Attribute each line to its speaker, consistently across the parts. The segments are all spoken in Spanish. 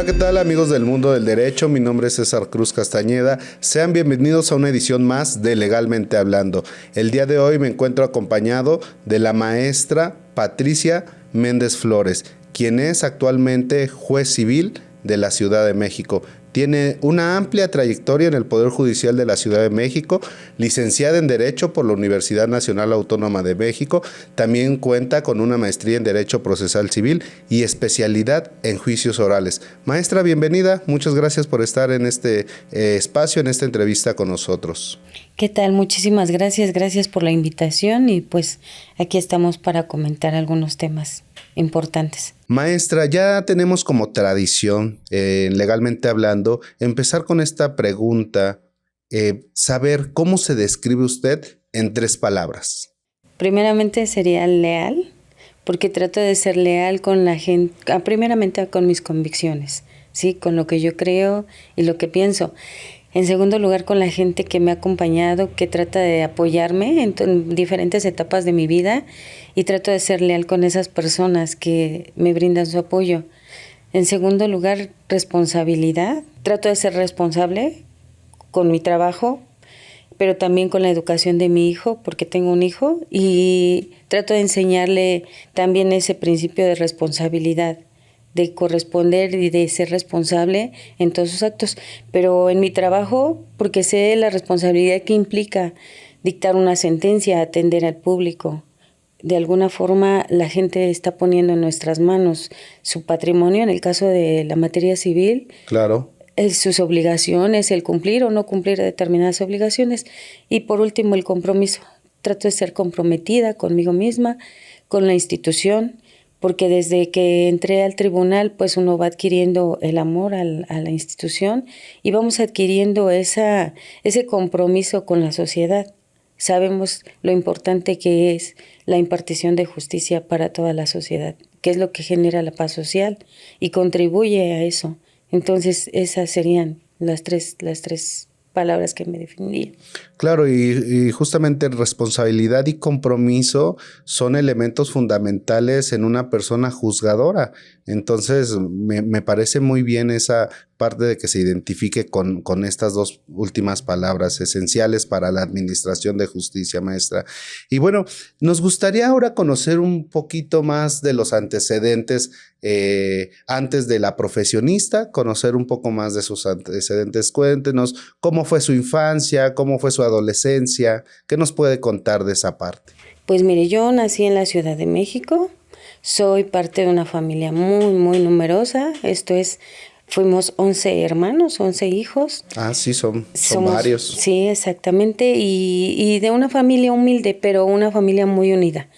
Speaker 1: Hola, ¿qué tal amigos del mundo del derecho? Mi nombre es César Cruz Castañeda. Sean bienvenidos a una edición más de Legalmente Hablando. El día de hoy me encuentro acompañado de la maestra Patricia Méndez Flores, quien es actualmente juez civil de la Ciudad de México. Tiene una amplia trayectoria en el Poder Judicial de la Ciudad de México, licenciada en Derecho por la Universidad Nacional Autónoma de México. También cuenta con una maestría en Derecho Procesal Civil y especialidad en juicios orales. Maestra, bienvenida. Muchas gracias por estar en este espacio, en esta entrevista con nosotros.
Speaker 2: ¿Qué tal? Muchísimas gracias. Gracias por la invitación y pues aquí estamos para comentar algunos temas importantes.
Speaker 1: Maestra, ya tenemos como tradición, legalmente hablando, empezar con esta pregunta, saber cómo se describe usted en 3 palabras.
Speaker 2: Primeramente sería leal, porque trato de ser leal con la gente, primeramente con mis convicciones, ¿sí? Con lo que yo creo y lo que pienso. En segundo lugar, con la gente que me ha acompañado, que trata de apoyarme en diferentes etapas de mi vida y trato de ser leal con esas personas que me brindan su apoyo. En segundo lugar, responsabilidad. Trato de ser responsable con mi trabajo, pero también con la educación de mi hijo, porque tengo un hijo, y trato de enseñarle también ese principio de responsabilidad, de corresponder y de ser responsable en todos sus actos, pero en mi trabajo, porque sé la responsabilidad que implica dictar una sentencia, atender al público. De alguna forma la gente está poniendo en nuestras manos su patrimonio, en el caso de la materia civil.
Speaker 1: Claro.
Speaker 2: Sus obligaciones, el cumplir o no cumplir determinadas obligaciones. Y por último, el compromiso. Trato de ser comprometida conmigo misma, con la institución, porque desde que entré al tribunal, pues uno va adquiriendo el amor a la institución y vamos adquiriendo ese compromiso con la sociedad. Sabemos lo importante que es la impartición de justicia para toda la sociedad, que es lo que genera la paz social y contribuye a eso. Entonces, esas serían las tres palabras que me definirían.
Speaker 1: Claro, y justamente responsabilidad y compromiso son elementos fundamentales en una persona juzgadora. Entonces, me parece muy bien esa parte de que se identifique con estas 2 últimas palabras esenciales para la administración de justicia, maestra. Y bueno, nos gustaría ahora conocer un poquito más de los antecedentes antes de la profesionista, conocer un poco más de sus antecedentes. Cuéntenos cómo fue su infancia, cómo fue su adolescencia, ¿qué nos puede contar de esa parte?
Speaker 2: Pues mire, yo nací en la Ciudad de México, soy parte de una familia muy, muy numerosa, fuimos 11 hermanos, 11 hijos.
Speaker 1: Ah, sí, son varios.
Speaker 2: Sí, exactamente, y de una familia humilde, pero una familia muy unida.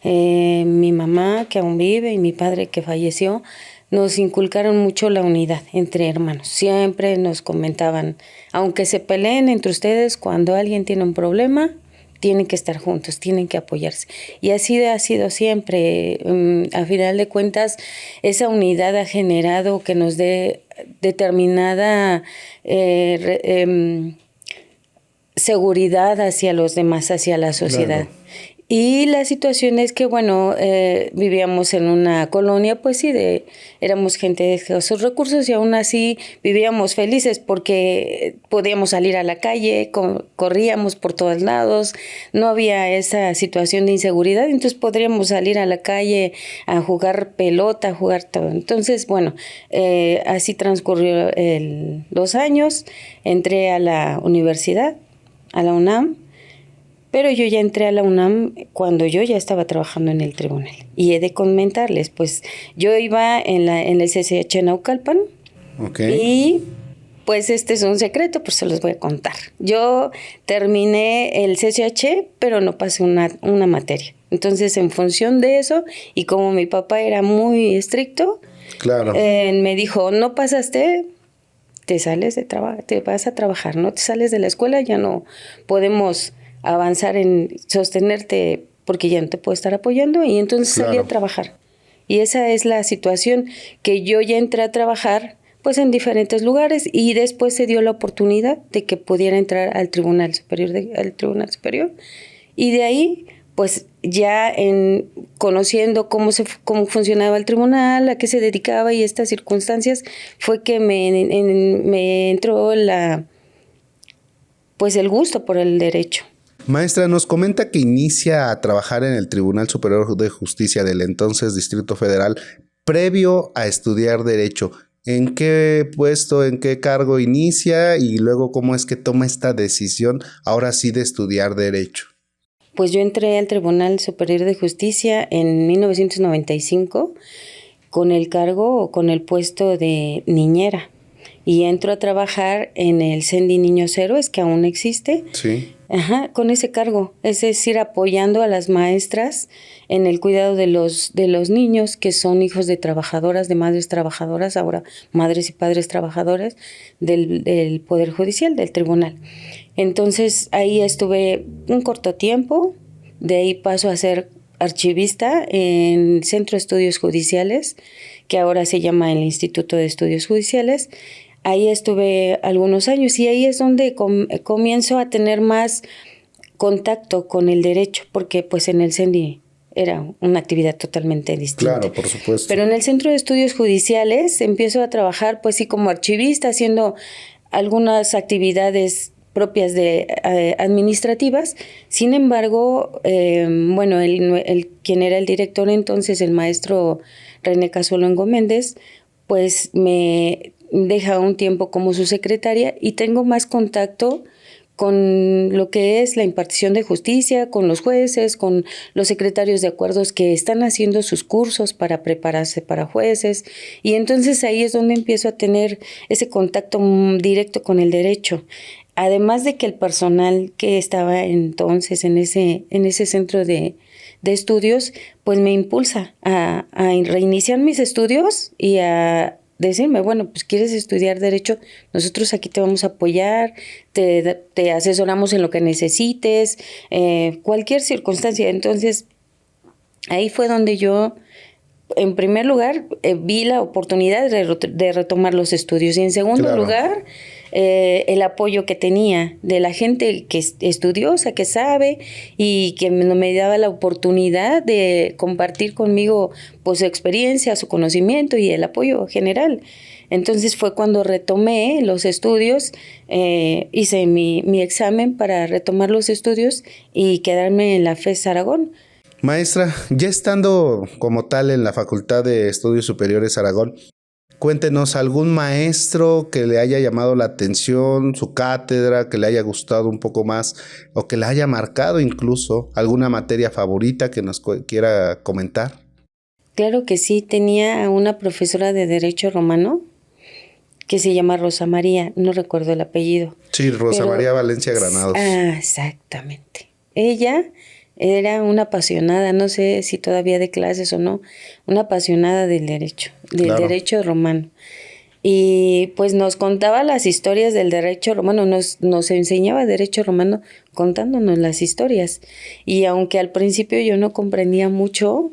Speaker 2: Mi mamá, que aún vive, y mi padre, que falleció, nos inculcaron mucho la unidad entre hermanos. Siempre nos comentaban, aunque se peleen entre ustedes, cuando alguien tiene un problema, tienen que estar juntos, tienen que apoyarse. Y así ha sido siempre. A final de cuentas, esa unidad ha generado que nos dé determinada seguridad hacia los demás, hacia la sociedad. Claro. Y la situación es que, bueno, vivíamos en una colonia, pues sí, éramos gente de escasos recursos y aún así vivíamos felices porque podíamos salir a la calle, corríamos por todos lados, no había esa situación de inseguridad, entonces podríamos salir a la calle a jugar pelota, a jugar todo. Entonces, bueno, así transcurrió los años, entré a la universidad, a la UNAM. Pero yo ya entré a la UNAM cuando yo ya estaba trabajando en el tribunal. Y he de comentarles, pues yo iba en el CCH Naucalpan.
Speaker 1: Okay.
Speaker 2: Y pues este es un secreto, pues se los voy a contar. Yo terminé el CCH, pero no pasé una materia. Entonces, en función de eso, y como mi papá era muy estricto,
Speaker 1: claro.
Speaker 2: Me dijo, no pasaste, te sales de trabajo, te vas a trabajar, no te sales de la escuela, ya no podemos avanzar en sostenerte porque ya no te puedo estar apoyando, y entonces salí a trabajar. Y esa es la situación, que yo ya entré a trabajar pues en diferentes lugares y después se dio la oportunidad de que pudiera entrar al Tribunal Superior y de ahí pues ya conociendo cómo funcionaba el tribunal, a qué se dedicaba y estas circunstancias, fue que me entró pues el gusto por el derecho.
Speaker 1: Maestra, nos comenta que inicia a trabajar en el Tribunal Superior de Justicia del entonces Distrito Federal previo a estudiar Derecho. ¿En qué puesto, en qué cargo inicia y luego cómo es que toma esta decisión ahora sí de estudiar Derecho?
Speaker 2: Pues yo entré al Tribunal Superior de Justicia en 1995 con el cargo o con el puesto de niñera. Y entro a trabajar en el CENDI Niños Héroes, que aún existe.
Speaker 1: Sí.
Speaker 2: Ajá, con ese cargo, es decir, apoyando a las maestras en el cuidado de los niños que son hijos de trabajadoras, de madres trabajadoras, ahora madres y padres trabajadores del Poder Judicial, del tribunal. Entonces ahí estuve un corto tiempo, de ahí paso a ser archivista en Centro de Estudios Judiciales, que ahora se llama el Instituto de Estudios Judiciales. Ahí estuve algunos años y ahí es donde comienzo a tener más contacto con el derecho, porque pues en el CENDI era una actividad totalmente distinta.
Speaker 1: Claro, por supuesto.
Speaker 2: Pero en el Centro de Estudios Judiciales empiezo a trabajar pues sí como archivista, haciendo algunas actividades propias de administrativas. Sin embargo, bueno, quien era el director entonces, el maestro René Casolongo Méndez, pues me deja un tiempo como su secretaria y tengo más contacto con lo que es la impartición de justicia, con los jueces, con los secretarios de acuerdos que están haciendo sus cursos para prepararse para jueces. Y entonces ahí es donde empiezo a tener ese contacto directo con el derecho. Además de que el personal que estaba entonces en ese centro de estudios, pues me impulsa a reiniciar mis estudios y a decirme, bueno, pues quieres estudiar Derecho, nosotros aquí te vamos a apoyar, te asesoramos en lo que necesites, cualquier circunstancia. Entonces, ahí fue donde yo, en primer lugar, vi la oportunidad de retomar los estudios y en segundo lugar, el apoyo que tenía de la gente que es estudiosa, que sabe y que me daba la oportunidad de compartir conmigo pues su experiencia, su conocimiento y el apoyo general. Entonces fue cuando retomé los estudios, hice mi examen para retomar los estudios y quedarme en la FES Aragón.
Speaker 1: Maestra, ya estando como tal en la Facultad de Estudios Superiores Aragón, cuéntenos algún maestro que le haya llamado la atención, su cátedra, que le haya gustado un poco más o que le haya marcado incluso alguna materia favorita que nos quiera comentar.
Speaker 2: Claro que sí, tenía una profesora de Derecho Romano que se llama Rosa María, no recuerdo el apellido.
Speaker 1: Sí, Rosa María Valencia Granados.
Speaker 2: Ah, exactamente. Ella era una apasionada, no sé si todavía de clases o no, una apasionada del derecho derecho romano. Y pues nos contaba las historias del derecho romano, nos enseñaba derecho romano contándonos las historias. Y aunque al principio yo no comprendía mucho,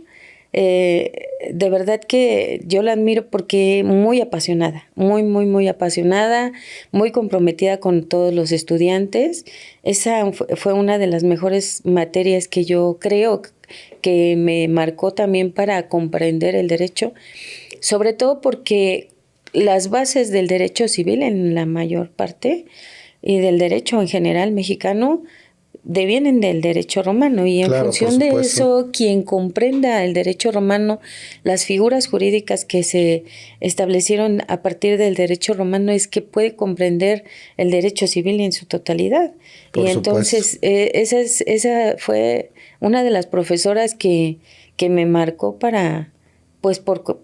Speaker 2: de verdad que yo la admiro porque muy apasionada, muy apasionada, muy comprometida con todos los estudiantes. Esa fue una de las mejores materias que yo creo que me marcó también para comprender el derecho, sobre todo porque las bases del derecho civil en la mayor parte y del derecho en general mexicano devienen del derecho romano y en función de eso, quien comprenda el derecho romano, las figuras jurídicas que se establecieron a partir del derecho romano es que puede comprender el derecho civil en su totalidad. Y entonces esa fue una de las profesoras que me marcó para, pues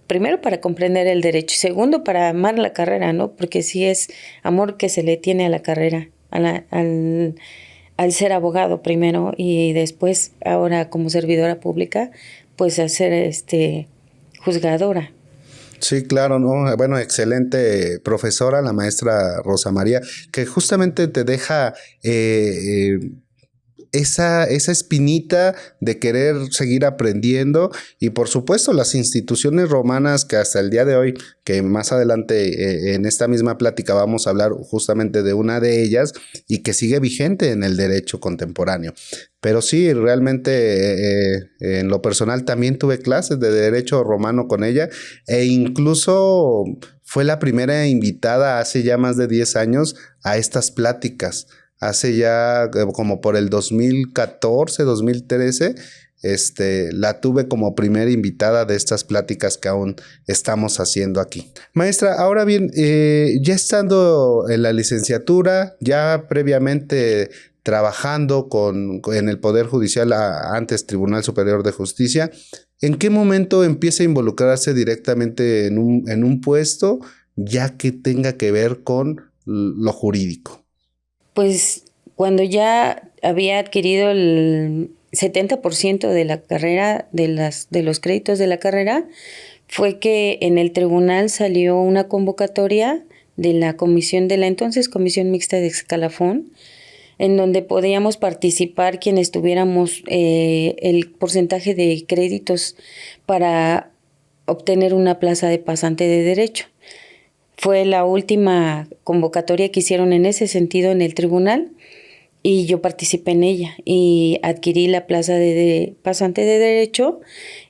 Speaker 2: primero para comprender el derecho, segundo para amar la carrera, ¿no? Porque sí es amor que se le tiene a la carrera, al ser abogado primero y después ahora como servidora pública, pues a ser juzgadora.
Speaker 1: Sí, claro, ¿no? Bueno, excelente profesora, la maestra Rosa María, que justamente te deja esa espinita de querer seguir aprendiendo y por supuesto las instituciones romanas que hasta el día de hoy, que más adelante en esta misma plática vamos a hablar justamente de una de ellas y que sigue vigente en el derecho contemporáneo. Pero sí, realmente en lo personal también tuve clases de derecho romano con ella e incluso fue la primera invitada hace ya más de 10 años a estas pláticas. Hace ya como por el 2014, 2013, la tuve como primera invitada de estas pláticas que aún estamos haciendo aquí. Maestra, ahora bien, ya estando en la licenciatura, ya previamente trabajando en el Poder Judicial antes Tribunal Superior de Justicia, ¿en qué momento empieza a involucrarse directamente en un puesto ya que tenga que ver con lo jurídico?
Speaker 2: Pues cuando ya había adquirido el 70% de la carrera, de los créditos de la carrera, fue que en el tribunal salió una convocatoria de la comisión, de la entonces Comisión Mixta de Escalafón, en donde podíamos participar quienes tuviéramos el porcentaje de créditos para obtener una plaza de pasante de derecho. Fue la última convocatoria que hicieron en ese sentido en el tribunal y yo participé en ella y adquirí la plaza de pasante de derecho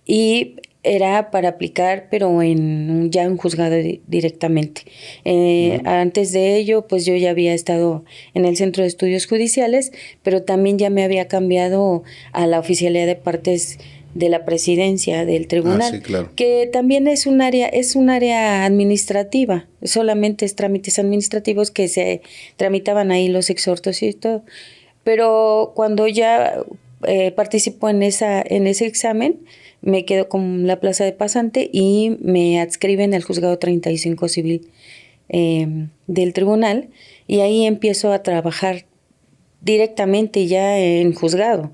Speaker 2: y era para aplicar, pero ya en juzgado directamente. Antes de ello, pues yo ya había estado en el Centro de Estudios Judiciales, pero también ya me había cambiado a la oficialía de partes de la presidencia del tribunal,
Speaker 1: sí, claro.
Speaker 2: que también es un área administrativa, solamente es trámites administrativos que se tramitaban ahí los exhortos y todo. Pero cuando ya participo en ese examen, me quedo con la plaza de pasante y me adscriben al juzgado 35 civil del tribunal y ahí empiezo a trabajar directamente ya en juzgado,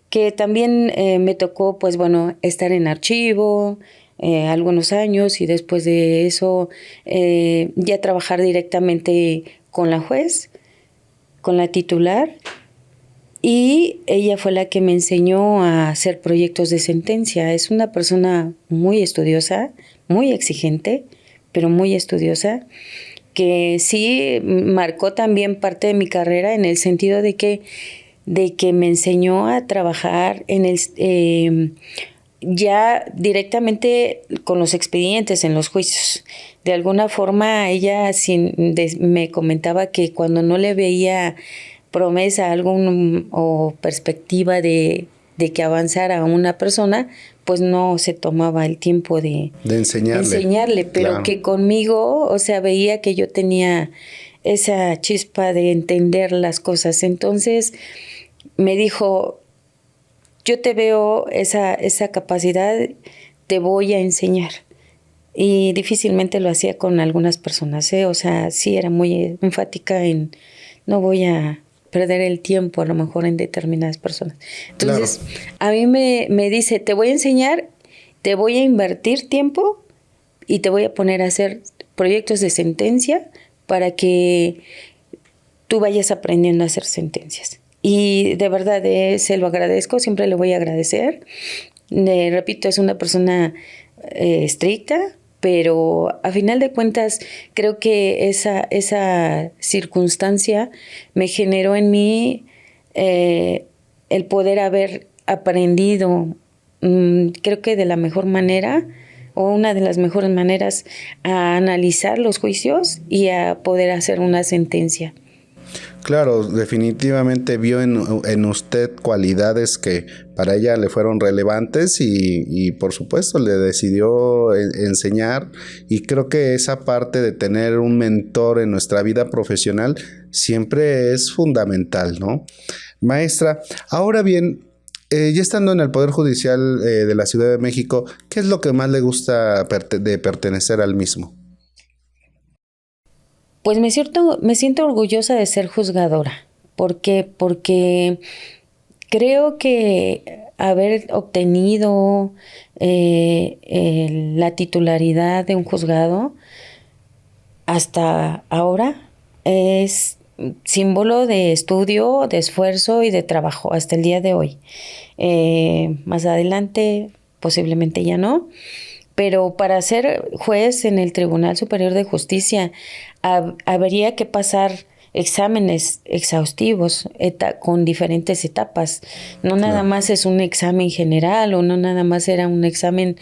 Speaker 2: que también me tocó, pues bueno, estar en archivo algunos años y después de eso ya trabajar directamente con la juez, con la titular. Y ella fue la que me enseñó a hacer proyectos de sentencia. Es una persona muy estudiosa, muy exigente, pero muy estudiosa, que sí marcó también parte de mi carrera en el sentido de que me enseñó a trabajar ya directamente con los expedientes en los juicios. De alguna forma ella me comentaba que cuando no le veía promesa o perspectiva de que avanzara una persona, pues no se tomaba el tiempo de enseñarle, pero claro, que conmigo, o sea, veía que yo tenía esa chispa de entender las cosas. Entonces me dijo, yo te veo esa capacidad, te voy a enseñar. Y difícilmente lo hacía con algunas personas, o sea, sí era muy enfática en no voy a perder el tiempo a lo mejor en determinadas personas. Entonces, claro, a mí me dice, te voy a enseñar, te voy a invertir tiempo y te voy a poner a hacer proyectos de sentencia para que tú vayas aprendiendo a hacer sentencias. Y de verdad se lo agradezco, siempre le voy a agradecer. Repito, es una persona estricta, pero a final de cuentas creo que esa circunstancia me generó en mí el poder haber aprendido, creo que de la mejor manera o una de las mejores maneras a analizar los juicios y a poder hacer una sentencia.
Speaker 1: Claro, definitivamente vio en usted cualidades que para ella le fueron relevantes y por supuesto le decidió enseñar, y creo que esa parte de tener un mentor en nuestra vida profesional siempre es fundamental, ¿no? Maestra, ahora bien, ya estando en el Poder Judicial de la Ciudad de México, ¿qué es lo que más le gusta de pertenecer al mismo?
Speaker 2: Pues me siento orgullosa de ser juzgadora. ¿Por qué? Porque creo que haber obtenido la titularidad de un juzgado hasta ahora es símbolo de estudio, de esfuerzo y de trabajo hasta el día de hoy. Más adelante posiblemente ya no, pero para ser juez en el Tribunal Superior de Justicia habría que pasar exámenes exhaustivos con diferentes etapas. No nada más es un examen general o no nada más era un examen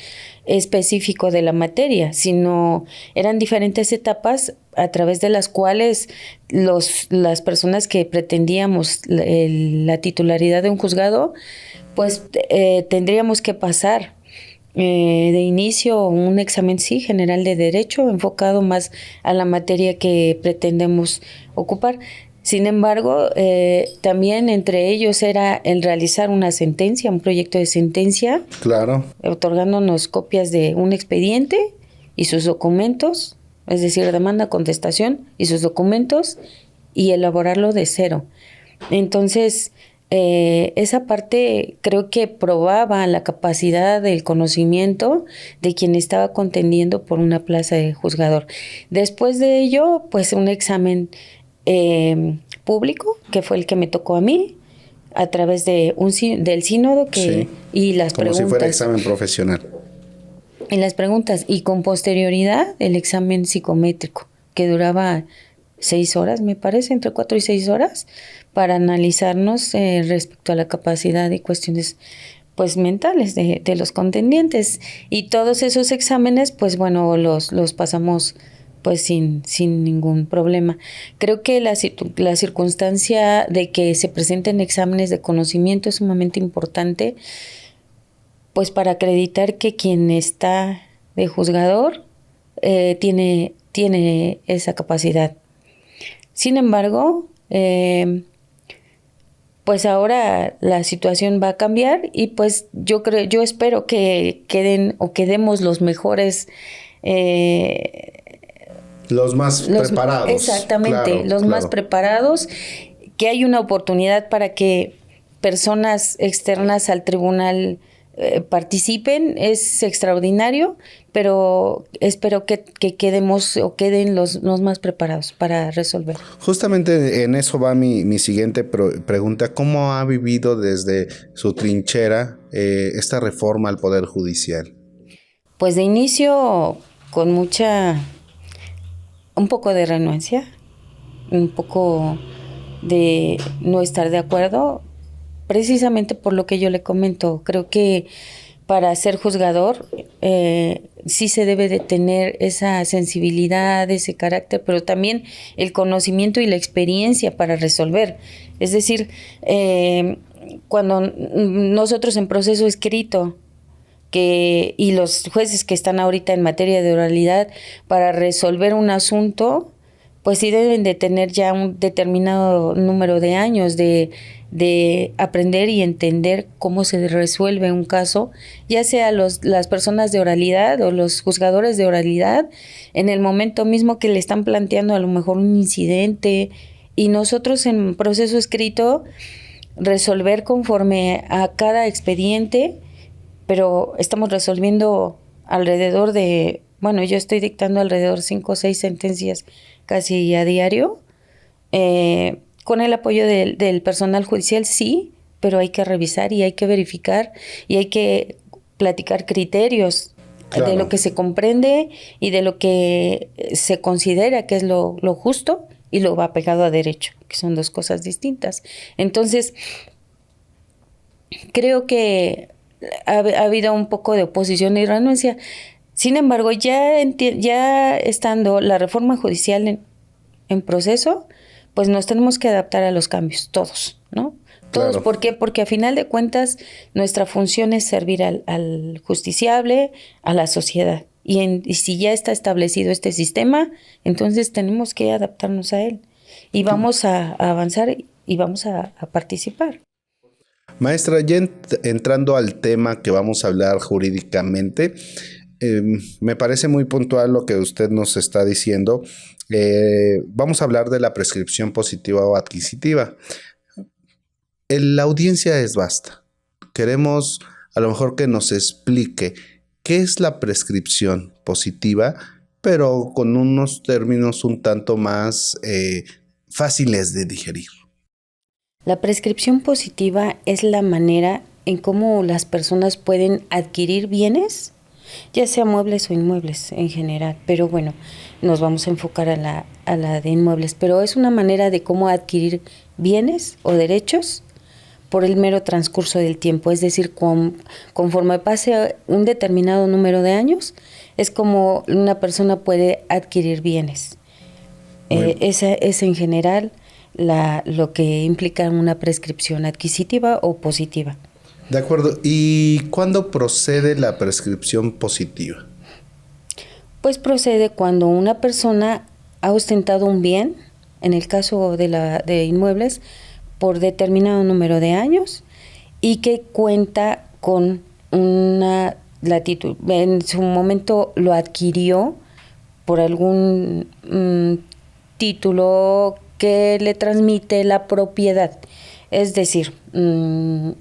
Speaker 2: específico de la materia, sino eran diferentes etapas a través de las cuales las personas que pretendíamos la titularidad de un juzgado, pues tendríamos que pasar de inicio un examen general de derecho enfocado más a la materia que pretendemos ocupar. Sin embargo, también entre ellos era el realizar una sentencia, un proyecto de sentencia,
Speaker 1: claro,
Speaker 2: otorgándonos copias de un expediente y sus documentos, es decir, demanda, contestación y sus documentos, y elaborarlo de cero. Entonces, esa parte creo que probaba la capacidad del conocimiento de quien estaba contendiendo por una plaza de juzgador. Después de ello, pues un examen público, que fue el que me tocó a mí, a través de del sínodo y las
Speaker 1: como
Speaker 2: preguntas.
Speaker 1: Si fuera examen profesional.
Speaker 2: Y las preguntas, y con posterioridad el examen psicométrico, que duraba 6 horas, me parece, entre 4 y 6 horas, para analizarnos respecto a la capacidad y cuestiones pues mentales de los contendientes. Y todos esos exámenes, pues bueno, los pasamos pues sin ningún problema. Creo que la circunstancia de que se presenten exámenes de conocimiento es sumamente importante, pues para acreditar que quien está de juzgador tiene esa capacidad. Sin embargo, pues ahora la situación va a cambiar y pues yo espero que quedemos los mejores,
Speaker 1: los más preparados.
Speaker 2: Exactamente, claro, los más preparados, que hay una oportunidad para que personas externas al tribunal participen, es extraordinario, pero espero que quedemos o queden los más preparados para resolver.
Speaker 1: Justamente en eso va mi siguiente pregunta. ¿Cómo ha vivido desde su trinchera esta reforma al Poder Judicial?
Speaker 2: Pues de inicio con un poco de renuencia, un poco de no estar de acuerdo, precisamente por lo que yo le comento. Creo que para ser juzgador sí se debe de tener esa sensibilidad, ese carácter, pero también el conocimiento y la experiencia para resolver. Es decir, cuando nosotros en proceso escrito, y los jueces que están ahorita en materia de oralidad, para resolver un asunto, pues sí deben de tener ya un determinado número de años de aprender y entender cómo se resuelve un caso, ya sea las personas de oralidad o los juzgadores de oralidad, en el momento mismo que le están planteando a lo mejor un incidente, y nosotros en proceso escrito resolver conforme a cada expediente, pero estamos resolviendo alrededor de, bueno, yo estoy dictando alrededor de 5 o 6 sentencias casi a diario, con el apoyo del personal judicial, sí, pero hay que revisar y hay que verificar y hay que platicar criterios, claro, de lo que se comprende y de lo que se considera que es lo justo y lo va pegado a derecho, que son dos cosas distintas. Entonces, creo que ha habido un poco de oposición y renuencia. Sin embargo, ya estando la reforma judicial en proceso, pues nos tenemos que adaptar a los cambios, todos, ¿no? Todos. Claro. ¿Por qué? Porque a final de cuentas nuestra función es servir al justiciable, a la sociedad. Y si ya está establecido este sistema, entonces tenemos que adaptarnos a él. Y vamos a avanzar y vamos a participar.
Speaker 1: Maestra, ya entrando al tema que vamos a hablar jurídicamente, me parece muy puntual lo que usted nos está diciendo. Vamos a hablar de la prescripción positiva o adquisitiva. La audiencia es vasta. Queremos a lo mejor que nos explique qué es la prescripción positiva, pero con unos términos un tanto más fáciles de digerir.
Speaker 2: La prescripción positiva es la manera en cómo las personas pueden adquirir bienes, ya sea muebles o inmuebles en general, pero bueno, nos vamos a enfocar a la de inmuebles, pero es una manera de cómo adquirir bienes o derechos por el mero transcurso del tiempo, es decir, conforme pase un determinado número de años, es como una persona puede adquirir bienes. Esa es en general lo que implica una prescripción adquisitiva o positiva.
Speaker 1: De acuerdo. ¿Y cuándo procede la prescripción positiva?
Speaker 2: Pues procede cuando una persona ha ostentado un bien, en el caso de inmuebles, por determinado número de años y que cuenta con una latitud. En su momento lo adquirió por algún título que le transmite la propiedad. Es decir, un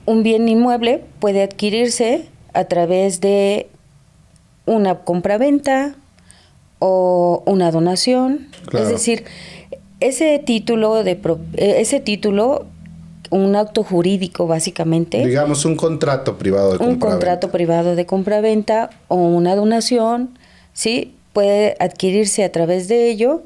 Speaker 2: bien inmueble puede adquirirse a través de una compraventa o una donación. Claro. Es decir, ese título, un acto jurídico básicamente.
Speaker 1: Digamos un contrato privado de compraventa.
Speaker 2: Un contrato privado de compraventa o una donación, ¿sí? Puede adquirirse a través de ello,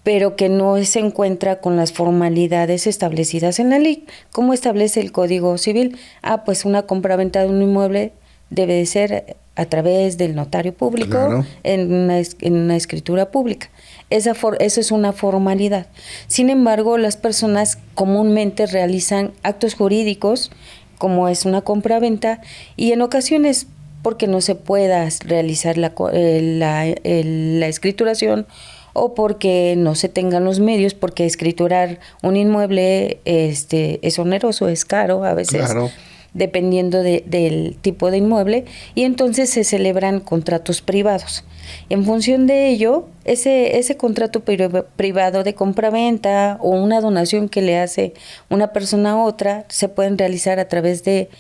Speaker 2: pero que no se encuentra con las formalidades establecidas en la ley, como establece el Código Civil. Pues una compraventa de un inmueble debe de ser a través del notario público, claro, en una escritura pública. Eso es una formalidad. Sin embargo, las personas comúnmente realizan actos jurídicos, como es una compraventa, y en ocasiones, porque no se pueda realizar la escrituración, o porque no se tengan los medios, porque escriturar un inmueble es oneroso, es caro a veces. Claro. Dependiendo del tipo de inmueble, y entonces se celebran contratos privados. En función de ello, ese contrato privado de compraventa o una donación que le hace una persona a otra se pueden realizar a través de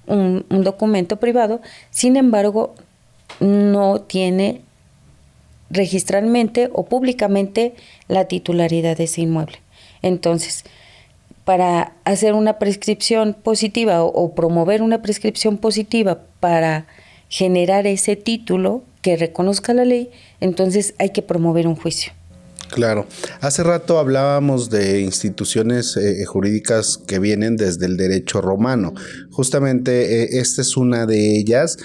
Speaker 2: un documento privado. Sin embargo, no tiene registralmente o públicamente la titularidad de ese inmueble. Entonces, para hacer una prescripción positiva o promover una prescripción positiva para generar ese título que reconozca la ley, entonces hay que promover un juicio.
Speaker 1: Claro. Hace rato hablábamos de instituciones jurídicas que vienen desde el derecho romano. Justamente esta es una de ellas,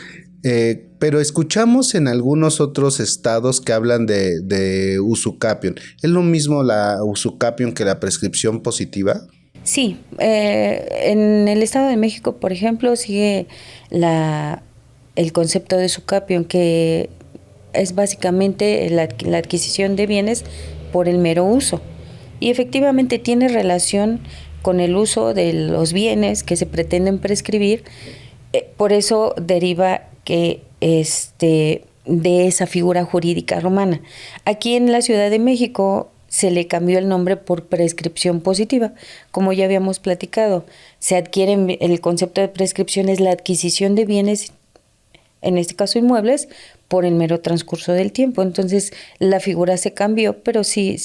Speaker 1: pero escuchamos en algunos otros estados que hablan de usucapión. ¿Es lo mismo la usucapión que la prescripción positiva?
Speaker 2: Sí, en el Estado de México, por ejemplo, sigue el concepto de usucapión, que es básicamente la adquisición de bienes por el mero uso. Y efectivamente tiene relación con el uso de los bienes que se pretenden prescribir, por eso deriva que de esa figura jurídica romana. Aquí en la Ciudad de México se le cambió el nombre por prescripción positiva. Como ya habíamos platicado, el concepto de prescripción es la adquisición de bienes, en este caso inmuebles, por el mero transcurso del tiempo. Entonces la figura se cambió, pero sí,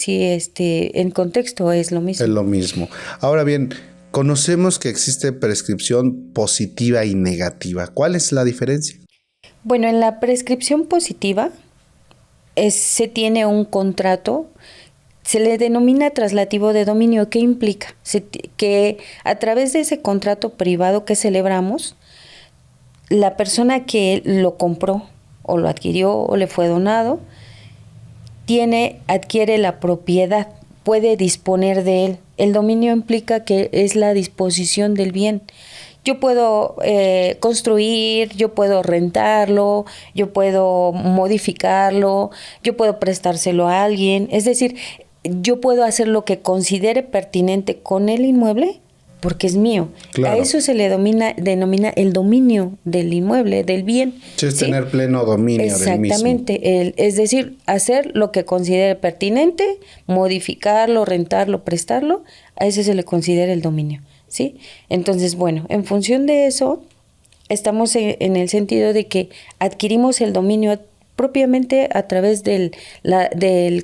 Speaker 2: en contexto es lo mismo.
Speaker 1: Es lo mismo. Ahora bien, conocemos que existe prescripción positiva y negativa. ¿Cuál es la diferencia?
Speaker 2: Bueno, en la prescripción positiva se tiene un contrato. Se le denomina traslativo de dominio. ¿Qué implica? Que a través de ese contrato privado que celebramos, la persona que lo compró o lo adquirió o le fue donado, adquiere la propiedad, puede disponer de él. El dominio implica que es la disposición del bien. Yo puedo construir, yo puedo rentarlo, yo puedo modificarlo, yo puedo prestárselo a alguien. Es decir, yo puedo hacer lo que considere pertinente con el inmueble porque es mío. Claro. A eso se le denomina el dominio del inmueble, del bien.
Speaker 1: Sí, es tener pleno dominio del mismo.
Speaker 2: Exactamente. Es decir, hacer lo que considere pertinente, modificarlo, rentarlo, prestarlo, a eso se le considera el dominio, ¿sí? Entonces, bueno, en función de eso, estamos en el sentido de que adquirimos el dominio propiamente a través del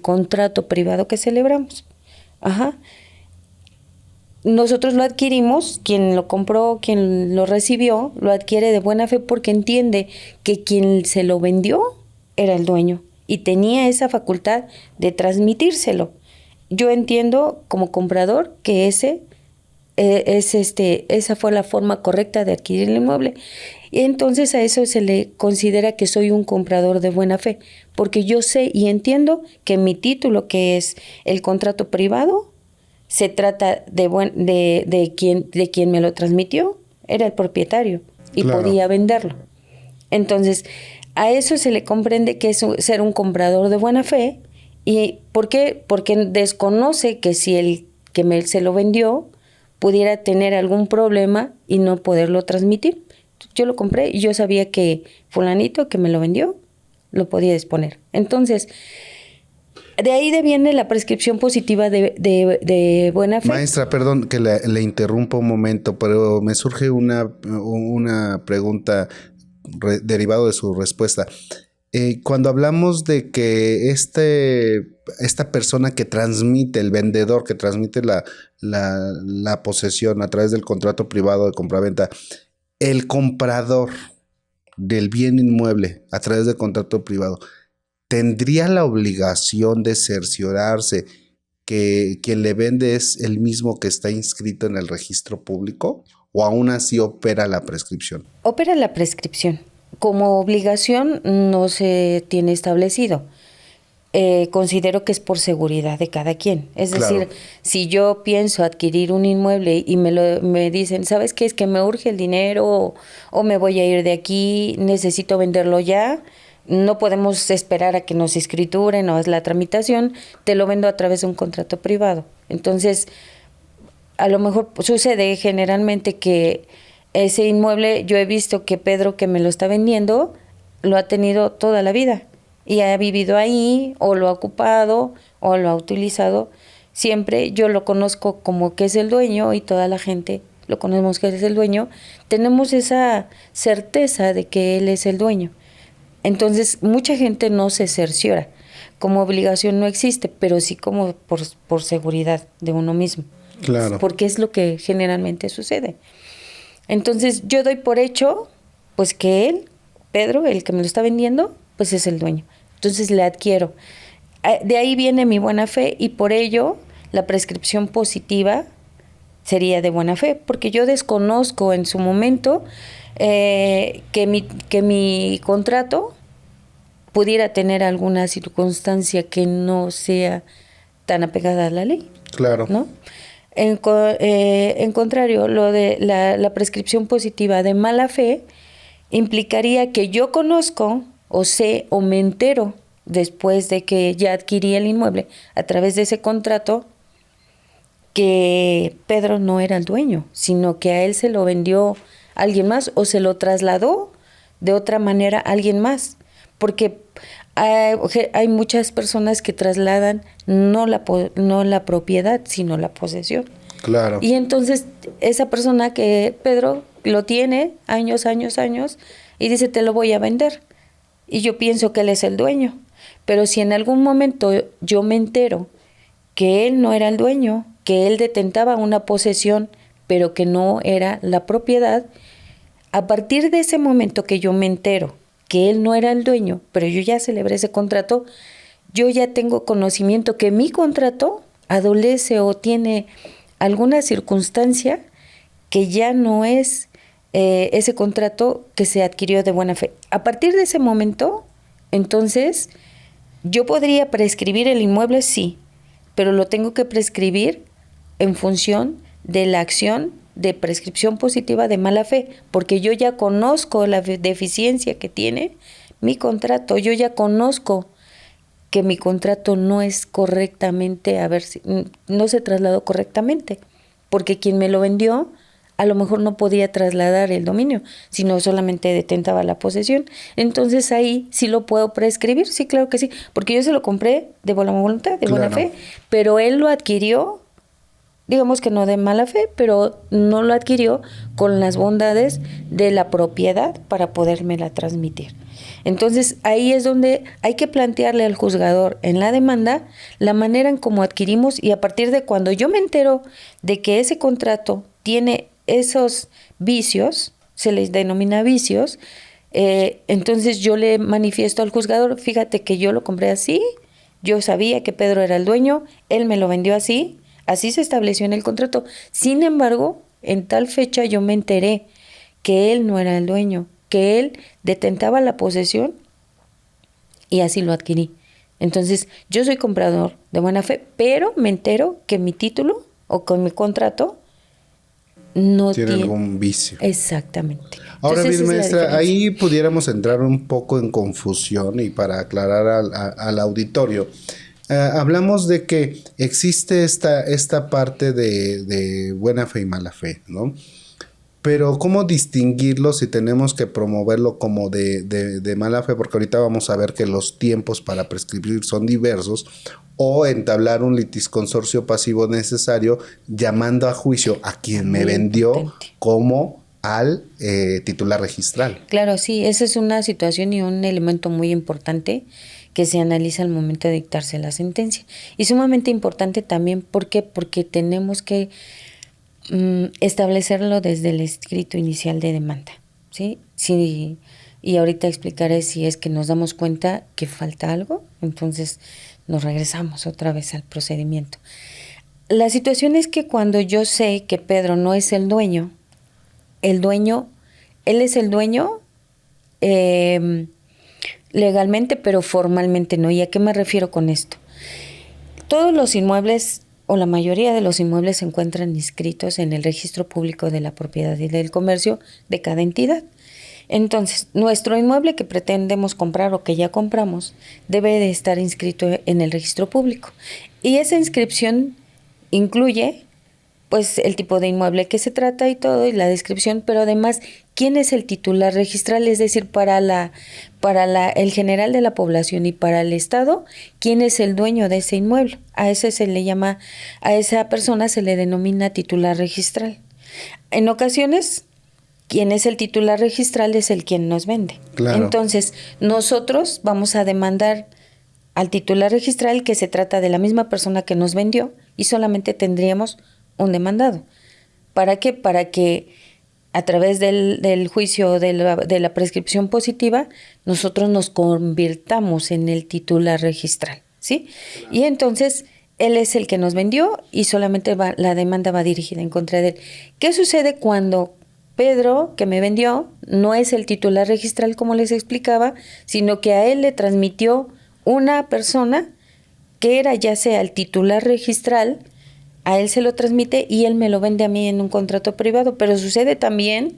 Speaker 2: contrato privado que celebramos. Ajá. Nosotros lo adquirimos, quien lo compró, quien lo recibió, lo adquiere de buena fe porque entiende que quien se lo vendió era el dueño y tenía esa facultad de transmitírselo. Yo entiendo como comprador que esa fue la forma correcta de adquirir el inmueble. Y entonces a eso se le considera que soy un comprador de buena fe, porque yo sé y entiendo que mi título, que es el contrato privado, se trata de quien me lo transmitió, era el propietario y
Speaker 1: Claro.
Speaker 2: podía venderlo. Entonces, a eso se le comprende que es ser un comprador de buena fe. ¿Y por qué? Porque desconoce que si el que se lo vendió pudiera tener algún problema y no poderlo transmitir. Yo lo compré y yo sabía que fulanito que me lo vendió lo podía disponer. Entonces, de ahí deviene la prescripción positiva de buena fe.
Speaker 1: Maestra, perdón que le interrumpa un momento, pero me surge una pregunta derivado de su respuesta. Cuando hablamos de que esta persona que transmite, el vendedor que transmite la posesión a través del contrato privado de compraventa, el comprador del bien inmueble a través del contrato privado, ¿tendría la obligación de cerciorarse que quien le vende es el mismo que está inscrito en el registro público? ¿O aún así opera la prescripción?
Speaker 2: Opera la prescripción. Como obligación no se tiene establecido. Considero que es por seguridad de cada quien. Es
Speaker 1: Claro.
Speaker 2: decir, si yo pienso adquirir un inmueble y me dicen, ¿sabes qué? Es que me urge el dinero o me voy a ir de aquí, necesito venderlo ya, no podemos esperar a que nos escrituren o es la tramitación, te lo vendo a través de un contrato privado. Entonces, a lo mejor sucede generalmente que ese inmueble, yo he visto que Pedro que me lo está vendiendo, lo ha tenido toda la vida y ha vivido ahí o lo ha ocupado o lo ha utilizado. Siempre yo lo conozco como que es el dueño y toda la gente lo conocemos que es el dueño. Tenemos esa certeza de que él es el dueño. Entonces, mucha gente no se cerciora. Como obligación no existe, pero sí como por seguridad de uno mismo.
Speaker 1: Claro.
Speaker 2: Porque es lo que generalmente sucede. Entonces, yo doy por hecho, pues que él, Pedro, el que me lo está vendiendo, pues es el dueño. Entonces, le adquiero. De ahí viene mi buena fe y por ello la prescripción positiva sería de buena fe, porque yo desconozco en su momento que mi contrato pudiera tener alguna circunstancia que no sea tan apegada a la ley.
Speaker 1: Claro.
Speaker 2: ¿No? En contrario, lo de la prescripción positiva de mala fe implicaría que yo conozco o sé o me entero después de que ya adquirí el inmueble a través de ese contrato que Pedro no era el dueño, sino que a él se lo vendió alguien más o se lo trasladó de otra manera a alguien más. Porque hay muchas personas que trasladan no la propiedad, sino la posesión.
Speaker 1: Claro.
Speaker 2: Y entonces esa persona que Pedro lo tiene años, y dice, te lo voy a vender. Y yo pienso que él es el dueño. Pero si en algún momento yo me entero que él no era el dueño, que él detentaba una posesión, pero que no era la propiedad, a partir de ese momento que yo me entero que él no era el dueño, pero yo ya celebré ese contrato, yo ya tengo conocimiento que mi contrato adolece o tiene alguna circunstancia que ya no es ese contrato que se adquirió de buena fe. A partir de ese momento, entonces, yo podría prescribir el inmueble, sí, pero lo tengo que prescribir en función de la acción de prescripción positiva de mala fe, porque yo ya conozco la deficiencia que tiene mi contrato, yo ya conozco que mi contrato no es correctamente, no se trasladó correctamente, porque quien me lo vendió a lo mejor no podía trasladar el dominio, sino solamente detentaba la posesión. Entonces ahí sí lo puedo prescribir, sí, claro que sí, porque yo se lo compré de buena voluntad, de buena fe, pero él lo adquirió digamos que no de mala fe, pero no lo adquirió con las bondades de la propiedad para podérmela transmitir. Entonces ahí es donde hay que plantearle al juzgador en la demanda la manera en cómo adquirimos, y a partir de cuando yo me entero de que ese contrato tiene esos vicios, se les denomina vicios, entonces yo le manifiesto al juzgador: fíjate que yo lo compré así, yo sabía que Pedro era el dueño, él me lo vendió así, así se estableció en el contrato. Sin embargo, en tal fecha yo me enteré que él no era el dueño, que él detentaba la posesión, y así lo adquirí. Entonces, yo soy comprador de buena fe, pero me entero que mi título o con mi contrato no
Speaker 1: Tiene algún vicio.
Speaker 2: Exactamente.
Speaker 1: Ahora
Speaker 2: Entonces,
Speaker 1: bien,
Speaker 2: esa es la
Speaker 1: maestra,
Speaker 2: diferencia.
Speaker 1: ahí pudiéramos entrar un poco en confusión, y para aclarar al auditorio, hablamos de que existe esta parte de buena fe y mala fe, ¿no? Pero ¿cómo distinguirlo si tenemos que promoverlo como de mala fe? Porque ahorita vamos a ver que los tiempos para prescribir son diversos, o entablar un litisconsorcio pasivo necesario llamando a juicio a quien me
Speaker 2: Muy
Speaker 1: vendió
Speaker 2: importante.
Speaker 1: como al titular registral.
Speaker 2: Claro, sí, esa es una situación y un elemento muy importante que se analiza al momento de dictarse la sentencia. Y sumamente importante también, ¿por qué? Porque tenemos que establecerlo desde el escrito inicial de demanda, ¿sí? Sí, y ahorita explicaré si es que nos damos cuenta que falta algo, entonces nos regresamos otra vez al procedimiento. La situación es que cuando yo sé que Pedro no es el dueño, él es el dueño legalmente, pero formalmente no. ¿Y a qué me refiero con esto? Todos los inmuebles, o la mayoría de los inmuebles, se encuentran inscritos en el registro público de la propiedad y del comercio de cada entidad. Entonces, nuestro inmueble que pretendemos comprar o que ya compramos debe de estar inscrito en el registro público. Y esa inscripción incluye pues el tipo de inmueble que se trata y todo, y la descripción, pero además quién es el titular registral, es decir, el general de la población y para el Estado, quién es el dueño de ese inmueble. A ese se le llama, a esa persona se le denomina titular registral. En ocasiones, quien es el titular registral es el quien nos vende.
Speaker 1: Claro.
Speaker 2: Entonces, nosotros vamos a demandar al titular registral, que se trata de la misma persona que nos vendió, y solamente tendríamos un demandado. ¿Para qué? Para que a través del juicio de la prescripción positiva, nosotros nos convirtamos en el titular registral, ¿sí? Claro. Y entonces él es el que nos vendió y solamente la demanda va dirigida en contra de él. ¿Qué sucede cuando Pedro, que me vendió, no es el titular registral, como les explicaba, sino que a él le transmitió una persona que era ya sea el titular registral, a él se lo transmite y él me lo vende a mí en un contrato privado? Pero sucede también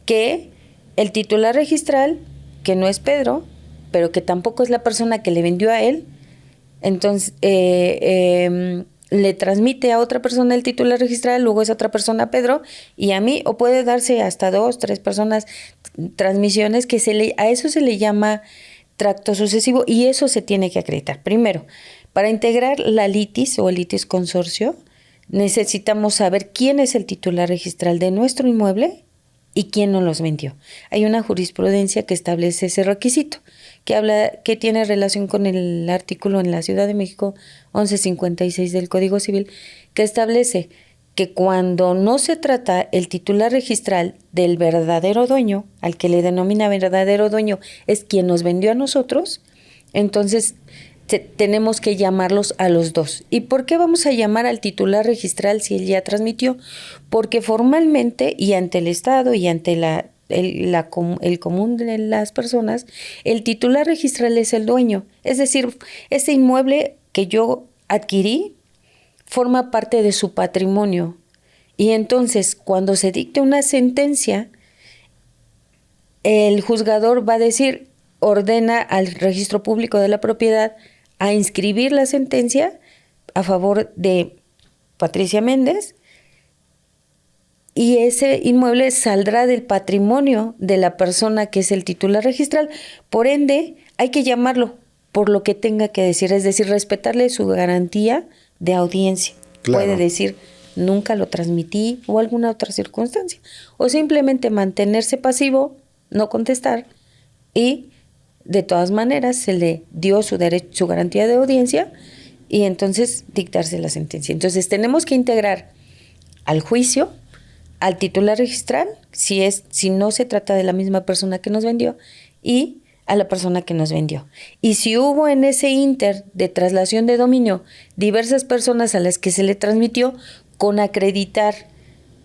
Speaker 2: que el titular registral, que no es Pedro, pero que tampoco es la persona que le vendió a él, entonces le transmite a otra persona el titular registral, luego esa otra persona a Pedro y a mí, o puede darse hasta 2, 3 personas, transmisiones, que a eso se le llama tracto sucesivo, y eso se tiene que acreditar. Primero, para integrar la litis o el litis consorcio, necesitamos saber quién es el titular registral de nuestro inmueble y quién nos los vendió. Hay una jurisprudencia que establece ese requisito, que tiene relación con el artículo en la Ciudad de México 1156 del Código Civil, que establece que cuando no se trata el titular registral del verdadero dueño, al que le denomina verdadero dueño es quien nos vendió a nosotros, entonces tenemos que llamarlos a los dos. ¿Y por qué vamos a llamar al titular registral si él ya transmitió? Porque formalmente y ante el Estado y ante el común de las personas, el titular registral es el dueño. Es decir, ese inmueble que yo adquirí forma parte de su patrimonio. Y entonces, cuando se dicte una sentencia, el juzgador va a decir, ordena al registro público de la propiedad a inscribir la sentencia a favor de Patricia Méndez, y ese inmueble saldrá del patrimonio de la persona que es el titular registral. Por ende, hay que llamarlo por lo que tenga que decir, es decir, respetarle su garantía de audiencia.
Speaker 1: Claro.
Speaker 2: Puede decir nunca lo transmití o alguna otra circunstancia. O simplemente mantenerse pasivo, no contestar y de todas maneras se le dio su derecho, su garantía de audiencia y entonces dictarse la sentencia. Entonces tenemos que integrar al juicio, al titular registral, si no se trata de la misma persona que nos vendió, y a la persona que nos vendió. Y si hubo en ese inter de traslación de dominio diversas personas a las que se le transmitió, con acreditar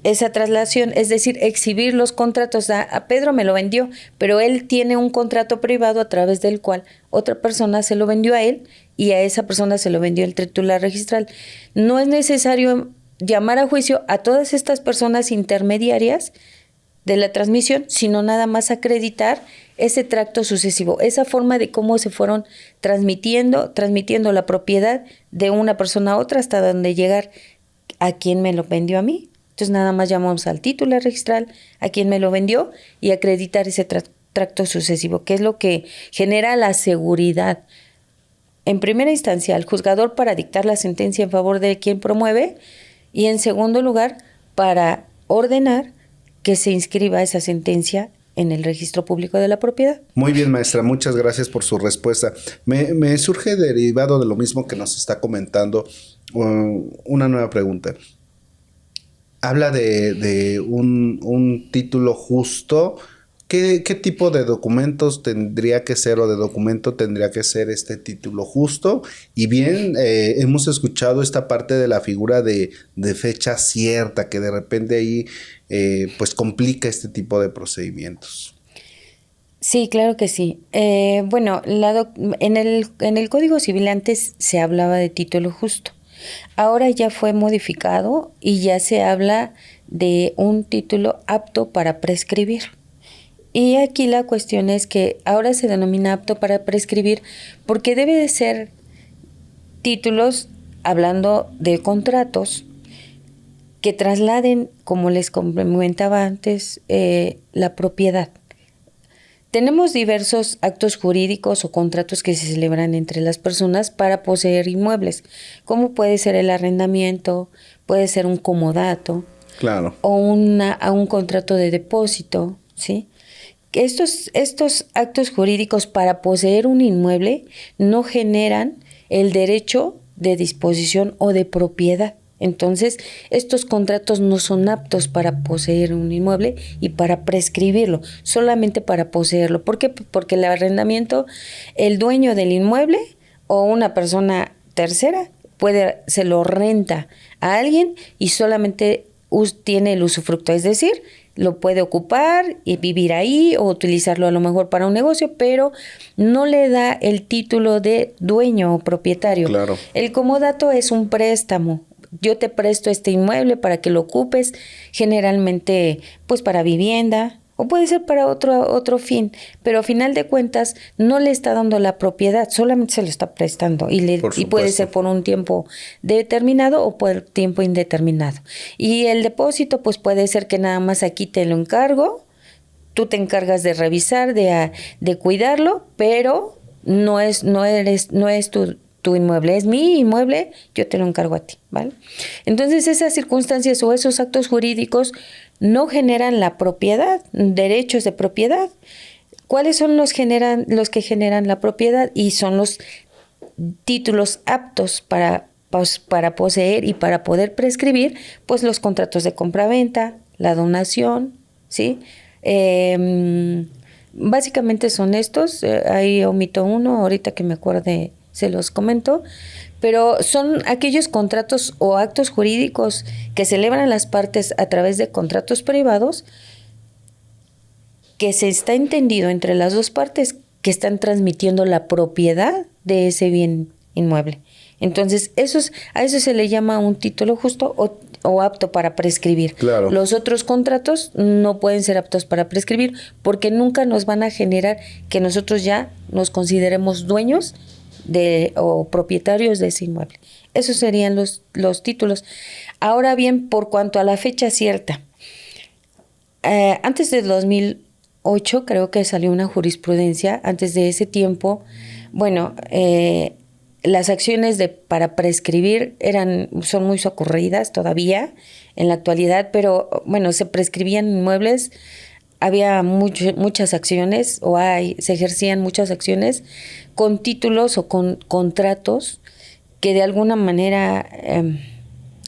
Speaker 2: esa traslación, es decir, exhibir los contratos. A Pedro me lo vendió, pero él tiene un contrato privado a través del cual otra persona se lo vendió a él y a esa persona se lo vendió el titular registral. No es necesario llamar a juicio a todas estas personas intermediarias de la transmisión, sino nada más acreditar ese tracto sucesivo, esa forma de cómo se fueron transmitiendo la propiedad de una persona a otra hasta donde llegar a quien me lo vendió a mí. Entonces nada más llamamos al titular registral, a quien me lo vendió y acreditar ese tracto sucesivo, que es lo que genera la seguridad. En primera instancia, al juzgador para dictar la sentencia en favor de quien promueve y en segundo lugar, para ordenar que se inscriba esa sentencia en el registro público de la propiedad.
Speaker 1: Muy bien, maestra, muchas gracias por su respuesta. Me surge derivado de lo mismo que nos está comentando una nueva pregunta. Habla de un título justo. ¿Qué tipo de documentos tendría que ser o de documento tendría que ser este título justo? Y bien, hemos escuchado esta parte de la figura de fecha cierta, que de repente ahí pues complica este tipo de procedimientos.
Speaker 2: Sí, claro que sí. Bueno, en el Código Civil antes se hablaba de título justo. Ahora ya fue modificado y ya se habla de un título apto para prescribir. Y aquí la cuestión es que ahora se denomina apto para prescribir porque debe de ser títulos, hablando de contratos, que trasladen, como les comentaba antes, la propiedad. Tenemos diversos actos jurídicos o contratos que se celebran entre las personas para poseer inmuebles, como puede ser el arrendamiento, puede ser un comodato,
Speaker 1: claro,
Speaker 2: o un contrato de depósito, ¿sí? Estos actos jurídicos para poseer un inmueble no generan el derecho de disposición o de propiedad. Entonces, estos contratos no son aptos para poseer un inmueble y para prescribirlo, solamente para poseerlo. ¿Por qué? Porque el arrendamiento, el dueño del inmueble o una persona tercera se lo renta a alguien y solamente tiene el usufructo, es decir, lo puede ocupar y vivir ahí o utilizarlo a lo mejor para un negocio, pero no le da el título de dueño o propietario.
Speaker 1: Claro.
Speaker 2: El comodato es un préstamo. Yo te presto este inmueble para que lo ocupes, generalmente pues para vivienda o puede ser para otro fin, pero a final de cuentas no le está dando la propiedad, solamente se lo está prestando y puede ser por un tiempo determinado o por tiempo indeterminado. Y el depósito pues puede ser que nada más aquí te lo encargo, tú te encargas de revisar, de cuidarlo, pero no es tu inmueble, es mi inmueble, yo te lo encargo a ti, ¿vale? Entonces esas circunstancias o esos actos jurídicos no generan la propiedad, derechos de propiedad. ¿Cuáles son los que generan la propiedad? Y son los títulos aptos para poseer y para poder prescribir, pues los contratos de compraventa, la donación, ¿sí? Básicamente son estos, ahí omito uno, ahorita que me acuerde se los comento, pero son aquellos contratos o actos jurídicos que celebran las partes a través de contratos privados que se está entendido entre las dos partes que están transmitiendo la propiedad de ese bien inmueble. Entonces, a eso se le llama un título justo o apto para prescribir.
Speaker 1: Claro.
Speaker 2: Los otros contratos no pueden ser aptos para prescribir porque nunca nos van a generar que nosotros ya nos consideremos dueños o propietarios de ese inmueble. Esos serían los títulos. Ahora bien, por cuanto a la fecha cierta, antes del 2008 creo que salió una jurisprudencia, antes de ese tiempo, bueno, las acciones para prescribir son muy socorridas todavía en la actualidad, pero bueno, se prescribían inmuebles, había muchas acciones se ejercían muchas acciones con títulos o con contratos que de alguna manera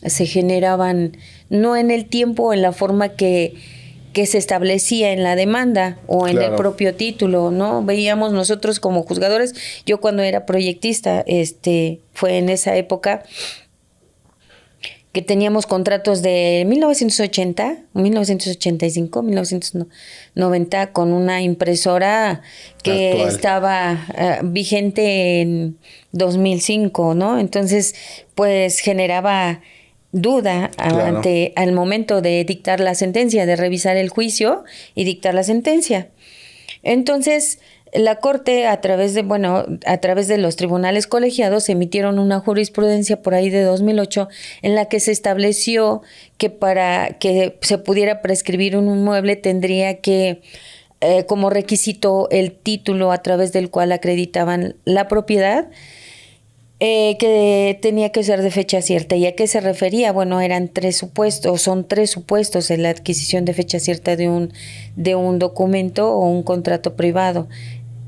Speaker 2: se generaban no en el tiempo o en la forma que se establecía en la demanda o en el propio título, ¿no? Veíamos nosotros como juzgadores, yo cuando era proyectista, fue en esa época que teníamos contratos de 1980, 1985, 1990 con una impresora que
Speaker 1: actual.
Speaker 2: estaba vigente en 2005, ¿no? Entonces, pues generaba duda al momento de dictar la sentencia, de revisar el juicio y dictar la sentencia. Entonces, la Corte, a través de los tribunales colegiados, emitieron una jurisprudencia por ahí de 2008 en la que se estableció que para que se pudiera prescribir un inmueble tendría que como requisito el título a través del cual acreditaban la propiedad, que tenía que ser de fecha cierta. ¿Y a qué se refería? Bueno, son tres supuestos en la adquisición de fecha cierta de un documento o un contrato privado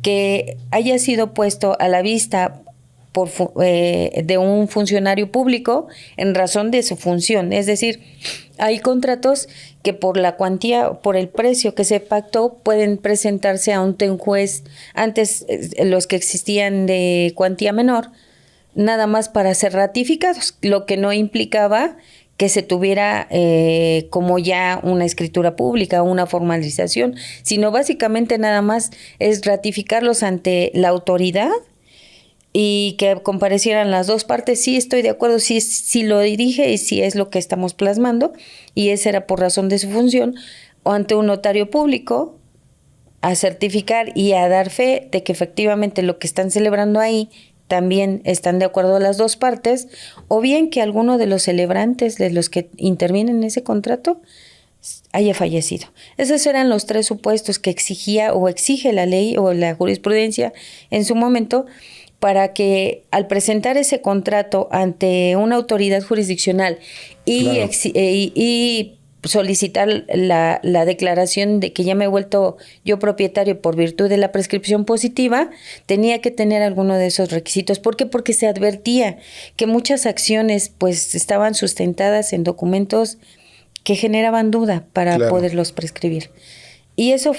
Speaker 2: que haya sido puesto a la vista de un funcionario público en razón de su función. Es decir, hay contratos que por la cuantía, por el precio que se pactó, pueden presentarse ante un juez. Antes, los que existían de cuantía menor, nada más para ser ratificados, lo que no implicaba que se tuviera como ya una escritura pública, una formalización, sino básicamente nada más es ratificarlos ante la autoridad y que comparecieran las dos partes. Sí, estoy de acuerdo, sí lo dirige y sí es lo que estamos plasmando, y esa era por razón de su función, o ante un notario público a certificar y a dar fe de que efectivamente lo que están celebrando ahí también están de acuerdo las dos partes, o bien que alguno de los celebrantes, de los que intervienen en ese contrato, haya fallecido. Esos eran los tres supuestos que exigía o exige la ley o la jurisprudencia en su momento, para que al presentar ese contrato ante una autoridad jurisdiccional y solicitar la declaración de que ya me he vuelto yo propietario por virtud de la prescripción positiva, tenía que tener alguno de esos requisitos. ¿Por qué? Porque se advertía que muchas acciones pues estaban sustentadas en documentos que generaban duda para poderlos prescribir. Y eso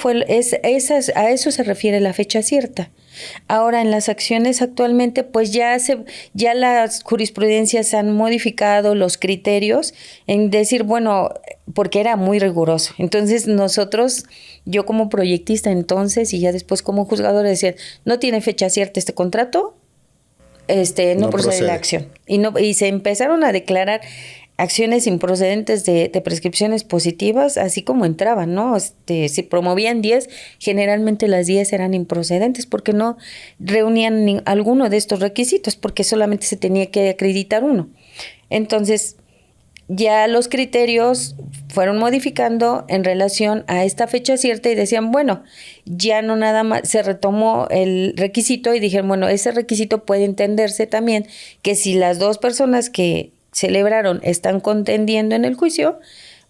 Speaker 2: a eso se refiere la fecha cierta. Ahora, en las acciones actualmente, pues ya las jurisprudencias han modificado los criterios en decir, bueno, porque era muy riguroso. Entonces yo como proyectista entonces y ya después como juzgador decía, no tiene fecha cierta este contrato, no procede la acción. Y se empezaron a declarar acciones improcedentes de prescripciones positivas, así como entraban, ¿no? Si promovían 10, generalmente las 10 eran improcedentes porque no reunían alguno de estos requisitos, porque solamente se tenía que acreditar uno. Entonces, ya los criterios fueron modificando en relación a esta fecha cierta y decían, bueno, ya no nada más, se retomó el requisito y dijeron, bueno, ese requisito puede entenderse también que si las dos personas que celebraron están contendiendo en el juicio,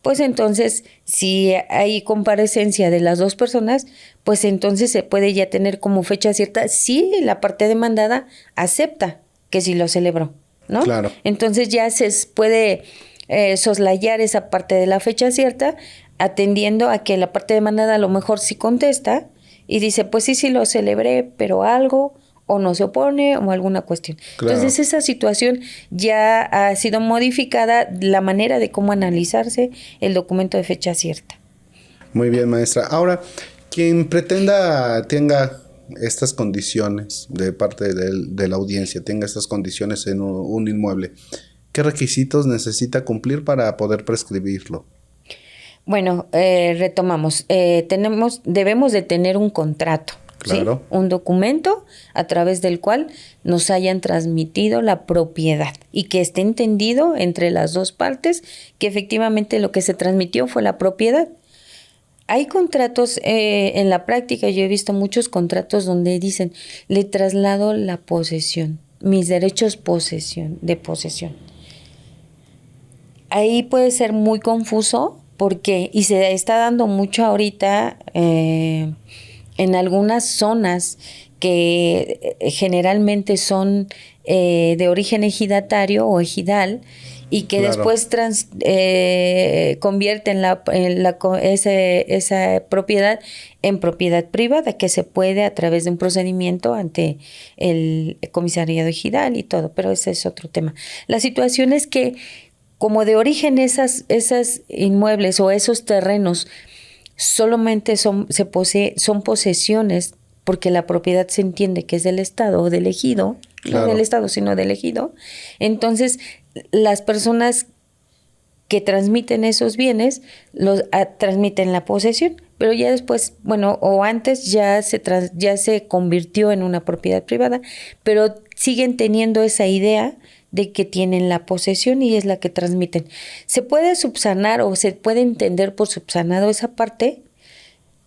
Speaker 2: pues entonces si hay comparecencia de las dos personas, pues entonces se puede ya tener como fecha cierta si la parte demandada acepta que sí lo celebró, ¿no?
Speaker 1: Claro.
Speaker 2: Entonces ya se puede soslayar esa parte de la fecha cierta, atendiendo a que la parte demandada a lo mejor sí contesta y dice, pues sí lo celebré, pero algo, o no se opone, o alguna cuestión. Claro. Entonces esa situación ya ha sido modificada, la manera de cómo analizarse el documento de fecha cierta.
Speaker 1: Muy bien, maestra. Ahora, quien tenga estas condiciones de parte de la audiencia, tenga estas condiciones en un inmueble, ¿qué requisitos necesita cumplir para poder prescribirlo?
Speaker 2: Bueno, retomamos. Debemos de tener un contrato.
Speaker 1: Claro.
Speaker 2: ¿Sí? Un documento a través del cual nos hayan transmitido la propiedad y que esté entendido entre las dos partes que efectivamente lo que se transmitió fue la propiedad. Hay contratos en la práctica, yo he visto muchos contratos donde dicen, le traslado la posesión. mis derechos de posesión. Ahí puede ser muy confuso porque, y se está dando mucho ahorita en algunas zonas que generalmente son de origen ejidatario o ejidal, y que después convierten esa propiedad en propiedad privada, que se puede a través de un procedimiento ante el comisariado ejidal y todo, pero ese es otro tema. La situación es que como de origen esas inmuebles o esos terrenos solamente son posesiones, porque la propiedad se entiende que es del Estado o del ejido, claro. No del Estado, sino del ejido. Entonces, las personas que transmiten esos bienes transmiten la posesión, pero ya después, bueno, o antes ya se convirtió en una propiedad privada, pero siguen teniendo esa idea de que tienen la posesión y es la que transmiten. Se puede subsanar o se puede entender por subsanado esa parte,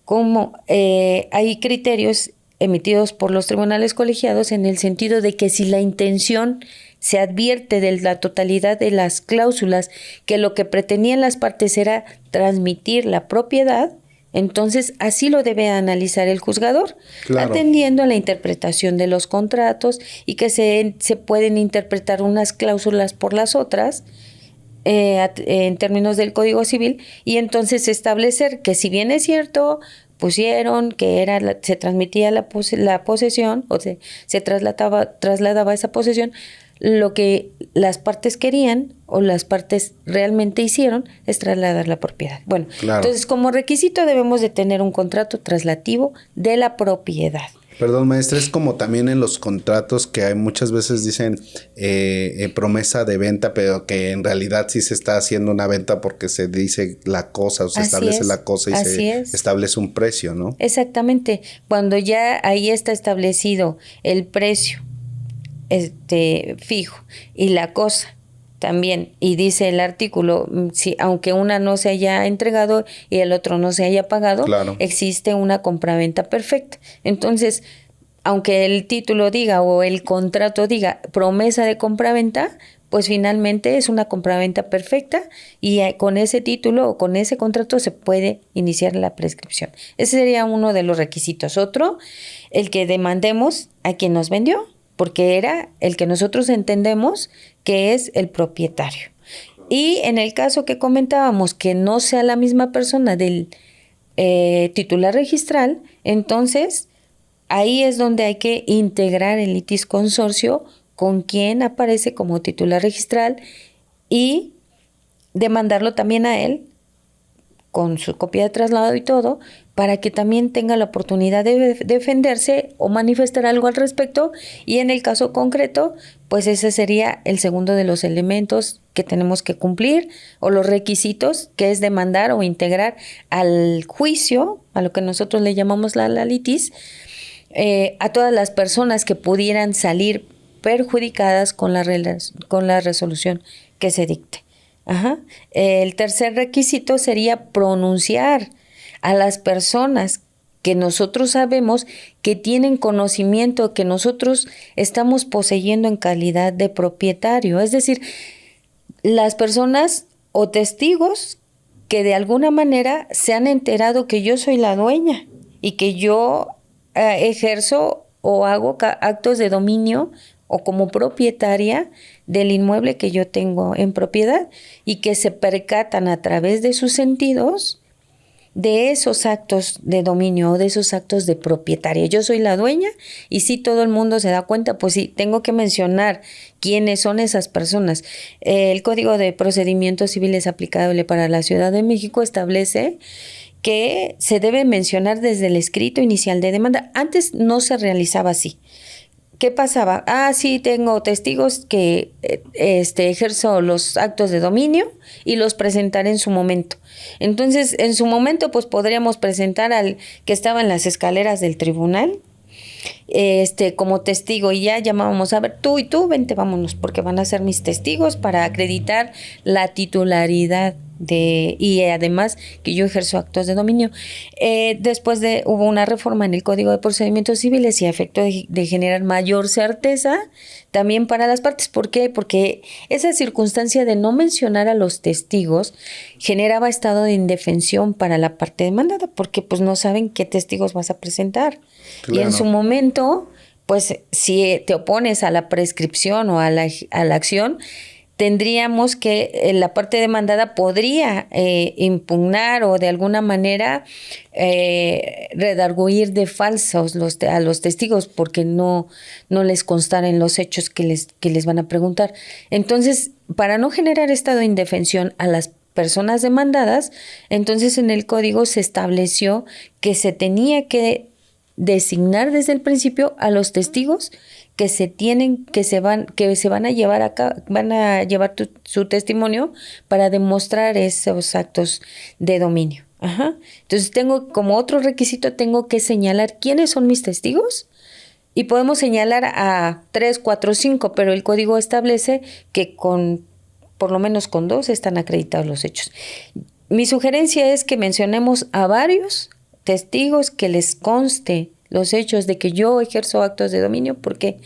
Speaker 2: como hay criterios emitidos por los tribunales colegiados en el sentido de que si la intención se advierte de la totalidad de las cláusulas que lo que pretendían las partes era transmitir la propiedad, entonces así lo debe analizar el juzgador, claro, atendiendo a la interpretación de los contratos y que se pueden interpretar unas cláusulas por las otras en términos del Código Civil, y entonces establecer que si bien es cierto pusieron que se transmitía la posesión o se trasladaba esa posesión, lo que las partes querían o las partes realmente hicieron es trasladar la propiedad. Bueno, claro. Entonces como requisito debemos de tener un contrato traslativo de la propiedad.
Speaker 1: Perdón, maestra, es como también en los contratos que hay muchas veces dicen promesa de venta, pero que en realidad sí se está haciendo una venta porque se dice la cosa o se establece la cosa y se establece un precio, ¿no?
Speaker 2: Exactamente. Cuando ya ahí está establecido el precio fijo y la cosa también, y dice el artículo, si aunque una no se haya entregado y el otro no se haya pagado, claro, existe una compraventa perfecta. Entonces, aunque el título diga o el contrato diga promesa de compraventa, pues finalmente es una compraventa perfecta y con ese título o con ese contrato se puede iniciar la prescripción. Ese sería uno de los requisitos. Otro, el que demandemos a quien nos vendió, porque era el que nosotros entendemos que es el propietario. Y en el caso que comentábamos, que no sea la misma persona del titular registral, entonces ahí es donde hay que integrar el litis consorcio con quien aparece como titular registral y demandarlo también a él con su copia de traslado y todo, para que también tenga la oportunidad de defenderse o manifestar algo al respecto, y en el caso concreto, pues ese sería el segundo de los elementos que tenemos que cumplir, o los requisitos, que es demandar o integrar al juicio, a lo que nosotros le llamamos la litis, a todas las personas que pudieran salir perjudicadas con la resolución que se dicte. Ajá. El tercer requisito sería pronunciar a las personas que nosotros sabemos que tienen conocimiento, que nosotros estamos poseyendo en calidad de propietario. Es decir, las personas o testigos que de alguna manera se han enterado que yo soy la dueña y que yo ejerzo o hago actos de dominio o como propietaria del inmueble que yo tengo en propiedad, y que se percatan a través de sus sentidos de esos actos de dominio o de esos actos de propietaria. Yo soy la dueña, y si todo el mundo se da cuenta, pues sí, tengo que mencionar quiénes son esas personas. El Código de Procedimientos Civiles aplicable para la Ciudad de México establece que se debe mencionar desde el escrito inicial de demanda. Antes no se realizaba así. ¿Qué pasaba? Sí, tengo testigos que ejerzo los actos de dominio y los presentaré en su momento. Entonces, en su momento, pues podríamos presentar al que estaba en las escaleras del tribunal, como testigo, y ya llamábamos, a ver, tú y tú, vente, vámonos, porque van a ser mis testigos para acreditar la titularidad y además que yo ejerzo actos de dominio. Hubo una reforma en el Código de Procedimientos Civiles y a efecto de generar mayor certeza también para las partes. ¿Por qué? Porque esa circunstancia de no mencionar a los testigos generaba estado de indefensión para la parte demandada, porque pues no saben qué testigos vas a presentar.
Speaker 1: Claro.
Speaker 2: Y en su momento, pues si te opones a la prescripción o a la acción, tendríamos que la parte demandada podría impugnar o de alguna manera redarguir de falsos a los testigos porque no les constaran los hechos que les van a preguntar. Entonces, para no generar estado de indefensión a las personas demandadas, entonces en el código se estableció que se tenía que designar desde el principio a los testigos que se van a llevar su testimonio para demostrar esos actos de dominio. Ajá. Entonces como otro requisito tengo que señalar quiénes son mis testigos y podemos señalar a 3, 4, 5, pero el código establece que por lo menos con 2 están acreditados los hechos. Mi sugerencia es que mencionemos a varios testigos que les conste los hechos de que yo ejerzo actos de dominio. ¿Por qué?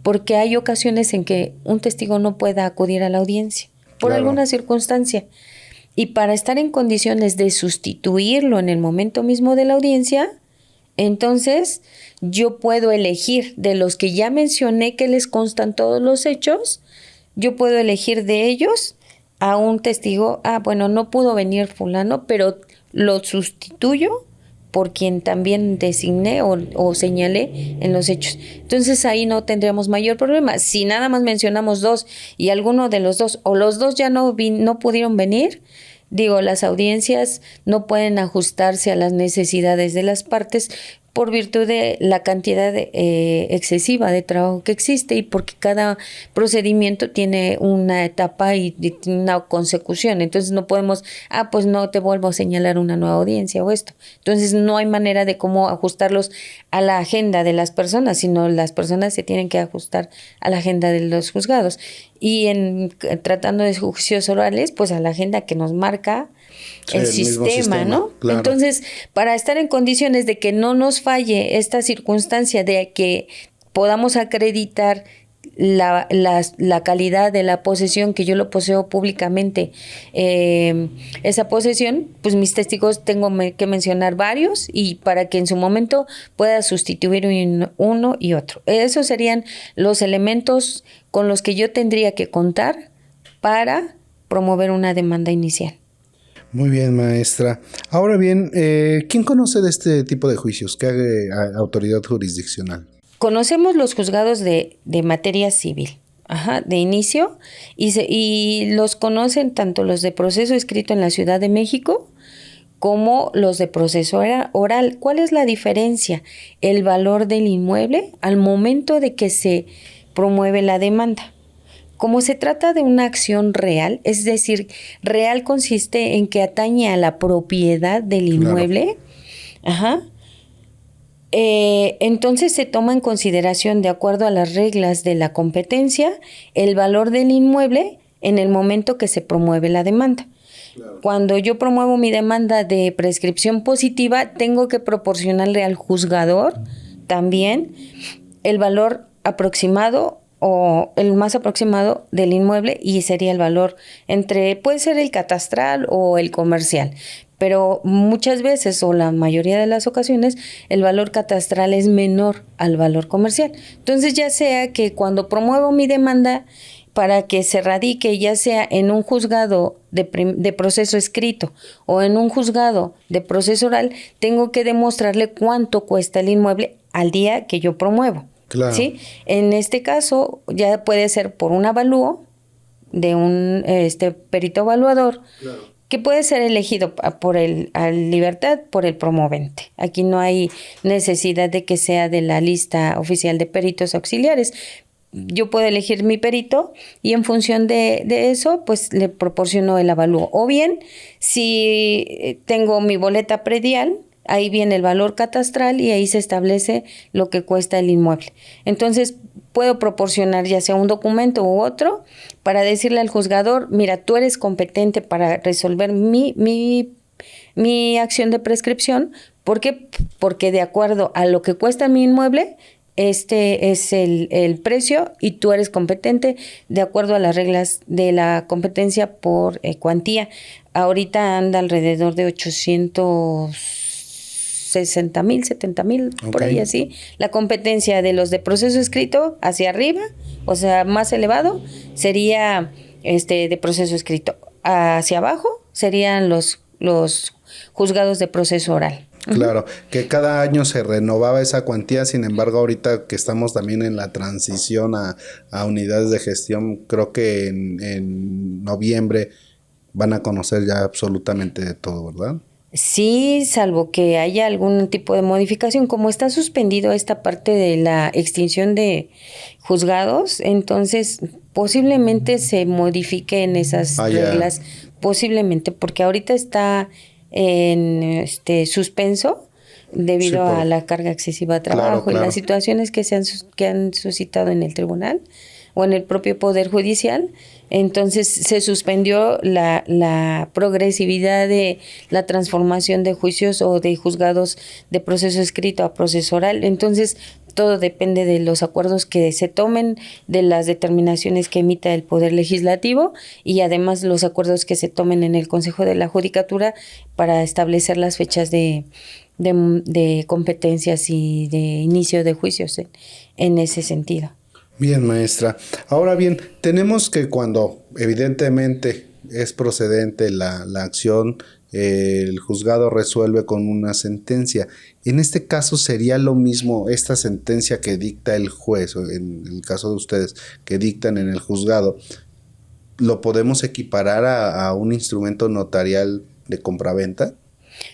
Speaker 2: Porque hay ocasiones en que un testigo no pueda acudir a la audiencia por alguna circunstancia. Y para estar en condiciones de sustituirlo en el momento mismo de la audiencia, entonces yo puedo elegir de los que ya mencioné que les constan todos los hechos, yo puedo elegir de ellos a un testigo, no pudo venir fulano, pero lo sustituyo por quien también designé o señalé en los hechos. Entonces ahí no tendríamos mayor problema. Si nada más mencionamos 2 y alguno de los 2 o los 2 ya no pudieron venir, las audiencias no pueden ajustarse a las necesidades de las partes por virtud de la cantidad excesiva de trabajo que existe y porque cada procedimiento tiene una etapa y una consecución. Entonces no podemos, pues no te vuelvo a señalar una nueva audiencia o esto. Entonces no hay manera de cómo ajustarlos a la agenda de las personas, sino las personas se tienen que ajustar a la agenda de los juzgados. Y tratando de juicios orales, pues a la agenda que nos marca el sistema, ¿no? Claro. Entonces, para estar en condiciones de que no nos falle esta circunstancia de que podamos acreditar la calidad de la posesión, que yo lo poseo públicamente, esa posesión, pues mis testigos tengo que mencionar varios y para que en su momento pueda sustituir uno y otro. Esos serían los elementos con los que yo tendría que contar para promover una demanda inicial.
Speaker 1: Muy bien, maestra. Ahora bien, ¿quién conoce de este tipo de juicios? ¿Qué haga autoridad jurisdiccional?
Speaker 2: Conocemos los juzgados de materia civil, de inicio, y los conocen tanto los de proceso escrito en la Ciudad de México como los de proceso oral. ¿Cuál es la diferencia? El valor del inmueble al momento de que se promueve la demanda. Como se trata de una acción real, es decir, real consiste en que atañe a la propiedad del inmueble, entonces se toma en consideración, de acuerdo a las reglas de la competencia, el valor del inmueble en el momento que se promueve la demanda. Claro. Cuando yo promuevo mi demanda de prescripción positiva, tengo que proporcionarle al juzgador también el valor aproximado o el más aproximado del inmueble y sería el valor puede ser el catastral o el comercial, pero muchas veces o la mayoría de las ocasiones el valor catastral es menor al valor comercial. Entonces ya sea que cuando promuevo mi demanda para que se radique ya sea en un juzgado de proceso escrito o en un juzgado de proceso oral, tengo que demostrarle cuánto cuesta el inmueble al día que yo promuevo. Claro. ¿Sí? En este caso ya puede ser por un avalúo de un perito evaluador, claro, que puede ser elegido a libertad por el promovente. Aquí no hay necesidad de que sea de la lista oficial de peritos auxiliares. Yo puedo elegir mi perito y en función de eso, pues le proporciono el avalúo. O bien, si tengo mi boleta predial, Ahí viene el valor catastral y ahí se establece lo que cuesta el inmueble. Entonces, puedo proporcionar ya sea un documento u otro para decirle al juzgador, mira, tú eres competente para resolver mi acción de prescripción. ¿Por qué? Porque de acuerdo a lo que cuesta mi inmueble, este es el precio y tú eres competente de acuerdo a las reglas de la competencia por cuantía. Ahorita anda alrededor de 860,000, 70,000, por ahí así. La competencia de los de proceso escrito hacia arriba, o sea, más elevado, sería de proceso escrito. Hacia abajo serían los juzgados de proceso oral.
Speaker 1: Claro, que cada año se renovaba esa cuantía, sin embargo, ahorita que estamos también en la transición a unidades de gestión, creo que en noviembre van a conocer ya absolutamente de todo, ¿verdad?
Speaker 2: Sí, salvo que haya algún tipo de modificación, como está suspendido esta parte de la extinción de juzgados, entonces posiblemente se modifiquen esas reglas, posiblemente, porque ahorita está en suspenso debido a la carga excesiva de trabajo y las situaciones que han suscitado en el tribunal o en el propio Poder Judicial. Entonces se suspendió la progresividad de la transformación de juicios o de juzgados de proceso escrito a proceso oral. Entonces todo depende de los acuerdos que se tomen, de las determinaciones que emita el Poder Legislativo y además los acuerdos que se tomen en el Consejo de la Judicatura para establecer las fechas de competencias y de inicio de juicios en ese sentido.
Speaker 1: Bien, maestra. Ahora bien, tenemos que cuando evidentemente es procedente la acción, el juzgado resuelve con una sentencia. En este caso sería lo mismo esta sentencia que dicta el juez, o en el caso de ustedes, que dictan en el juzgado, ¿lo podemos equiparar a un instrumento notarial de compraventa?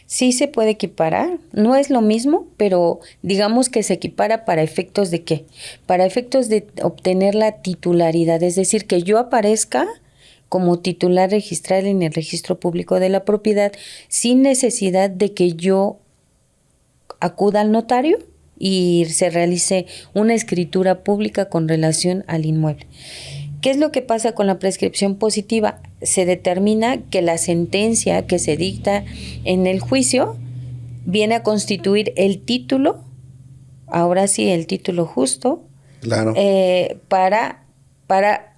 Speaker 2: Sí se puede equiparar, no es lo mismo, pero digamos que se equipara para efectos de ¿qué? Para efectos de obtener la titularidad, es decir, que yo aparezca como titular registral en el registro público de la propiedad sin necesidad de que yo acuda al notario y se realice una escritura pública con relación al inmueble. ¿Qué es lo que pasa con la prescripción positiva? Se determina que la sentencia que se dicta en el juicio viene a constituir el título, ahora sí el título justo,
Speaker 1: claro,
Speaker 2: para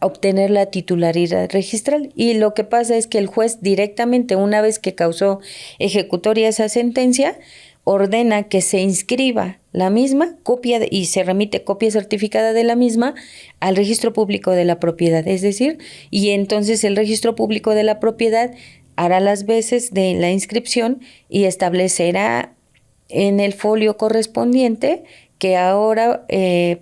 Speaker 2: obtener la titularidad registral. Y lo que pasa es que el juez directamente, una vez que causó ejecutoria esa sentencia, ordena que se inscriba la misma, y se remite copia certificada de la misma al registro público de la propiedad. Es decir, y entonces el registro público de la propiedad hará las veces de la inscripción y establecerá en el folio correspondiente que ahora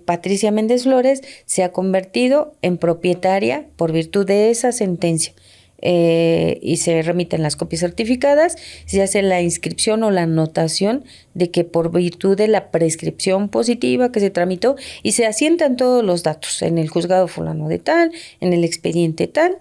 Speaker 2: Patricia Méndez Flores se ha convertido en propietaria por virtud de esa sentencia. Y se remiten las copias certificadas, se hace la inscripción o la anotación de que por virtud de la prescripción positiva que se tramitó y se asientan todos los datos en el juzgado fulano de tal, en el expediente tal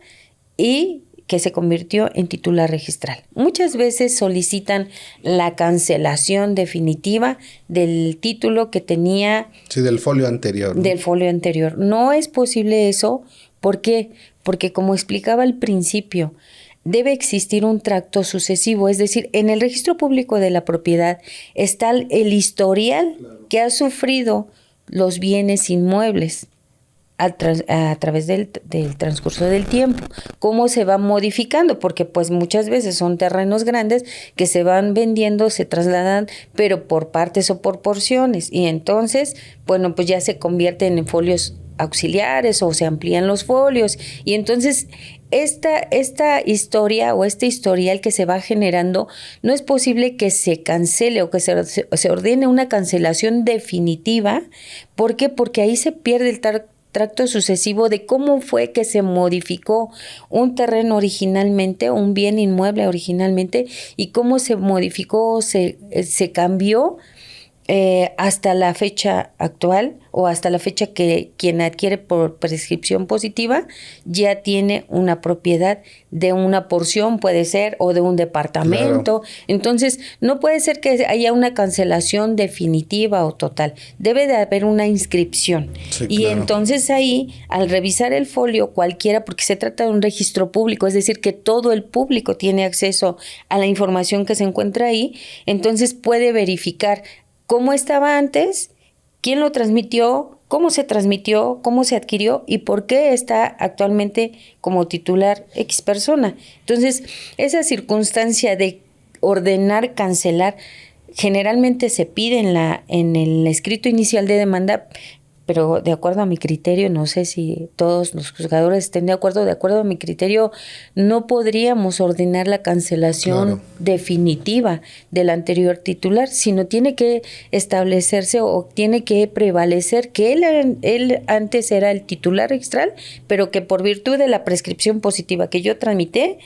Speaker 2: y que se convirtió en titular registral. Muchas veces solicitan la cancelación definitiva del título que tenía.
Speaker 1: Sí, del folio anterior, ¿no?
Speaker 2: Del folio anterior. No es posible eso. ¿Por qué? Porque como explicaba al principio, debe existir un tracto sucesivo, es decir, en el registro público de la propiedad está el historial que ha sufrido los bienes inmuebles a través del transcurso del tiempo, cómo se va modificando, porque pues muchas veces son terrenos grandes que se van vendiendo, se trasladan, pero por partes o por porciones, y entonces, bueno, pues ya se convierten en folios auxiliares o se amplían los folios, y entonces esta historia o este historial que se va generando, no es posible que se cancele o que se ordene una cancelación definitiva. ¿Por qué? Porque ahí se pierde el tracto sucesivo de cómo fue que se modificó un terreno originalmente, un bien inmueble originalmente, y cómo se modificó, se cambió hasta la fecha actual o hasta la fecha que quien adquiere por prescripción positiva ya tiene una propiedad de una porción, puede ser, o de un departamento. Claro. Entonces, no puede ser que haya una cancelación definitiva o total. Debe de haber una inscripción. Sí, y claro. Entonces ahí, al revisar el folio, cualquiera, porque se trata de un registro público, es decir, que todo el público tiene acceso a la información que se encuentra ahí, entonces puede verificar cómo estaba antes, quién lo transmitió, cómo se adquirió y por qué está actualmente como titular X persona. Entonces, esa circunstancia de ordenar, cancelar, generalmente se pide en el escrito inicial de demanda, pero de acuerdo a mi criterio, no sé si todos los juzgadores estén de acuerdo a mi criterio, no podríamos ordenar la cancelación definitiva del anterior titular, sino tiene que establecerse o tiene que prevalecer que él antes era el titular registral, pero que por virtud de la prescripción positiva que yo tramité,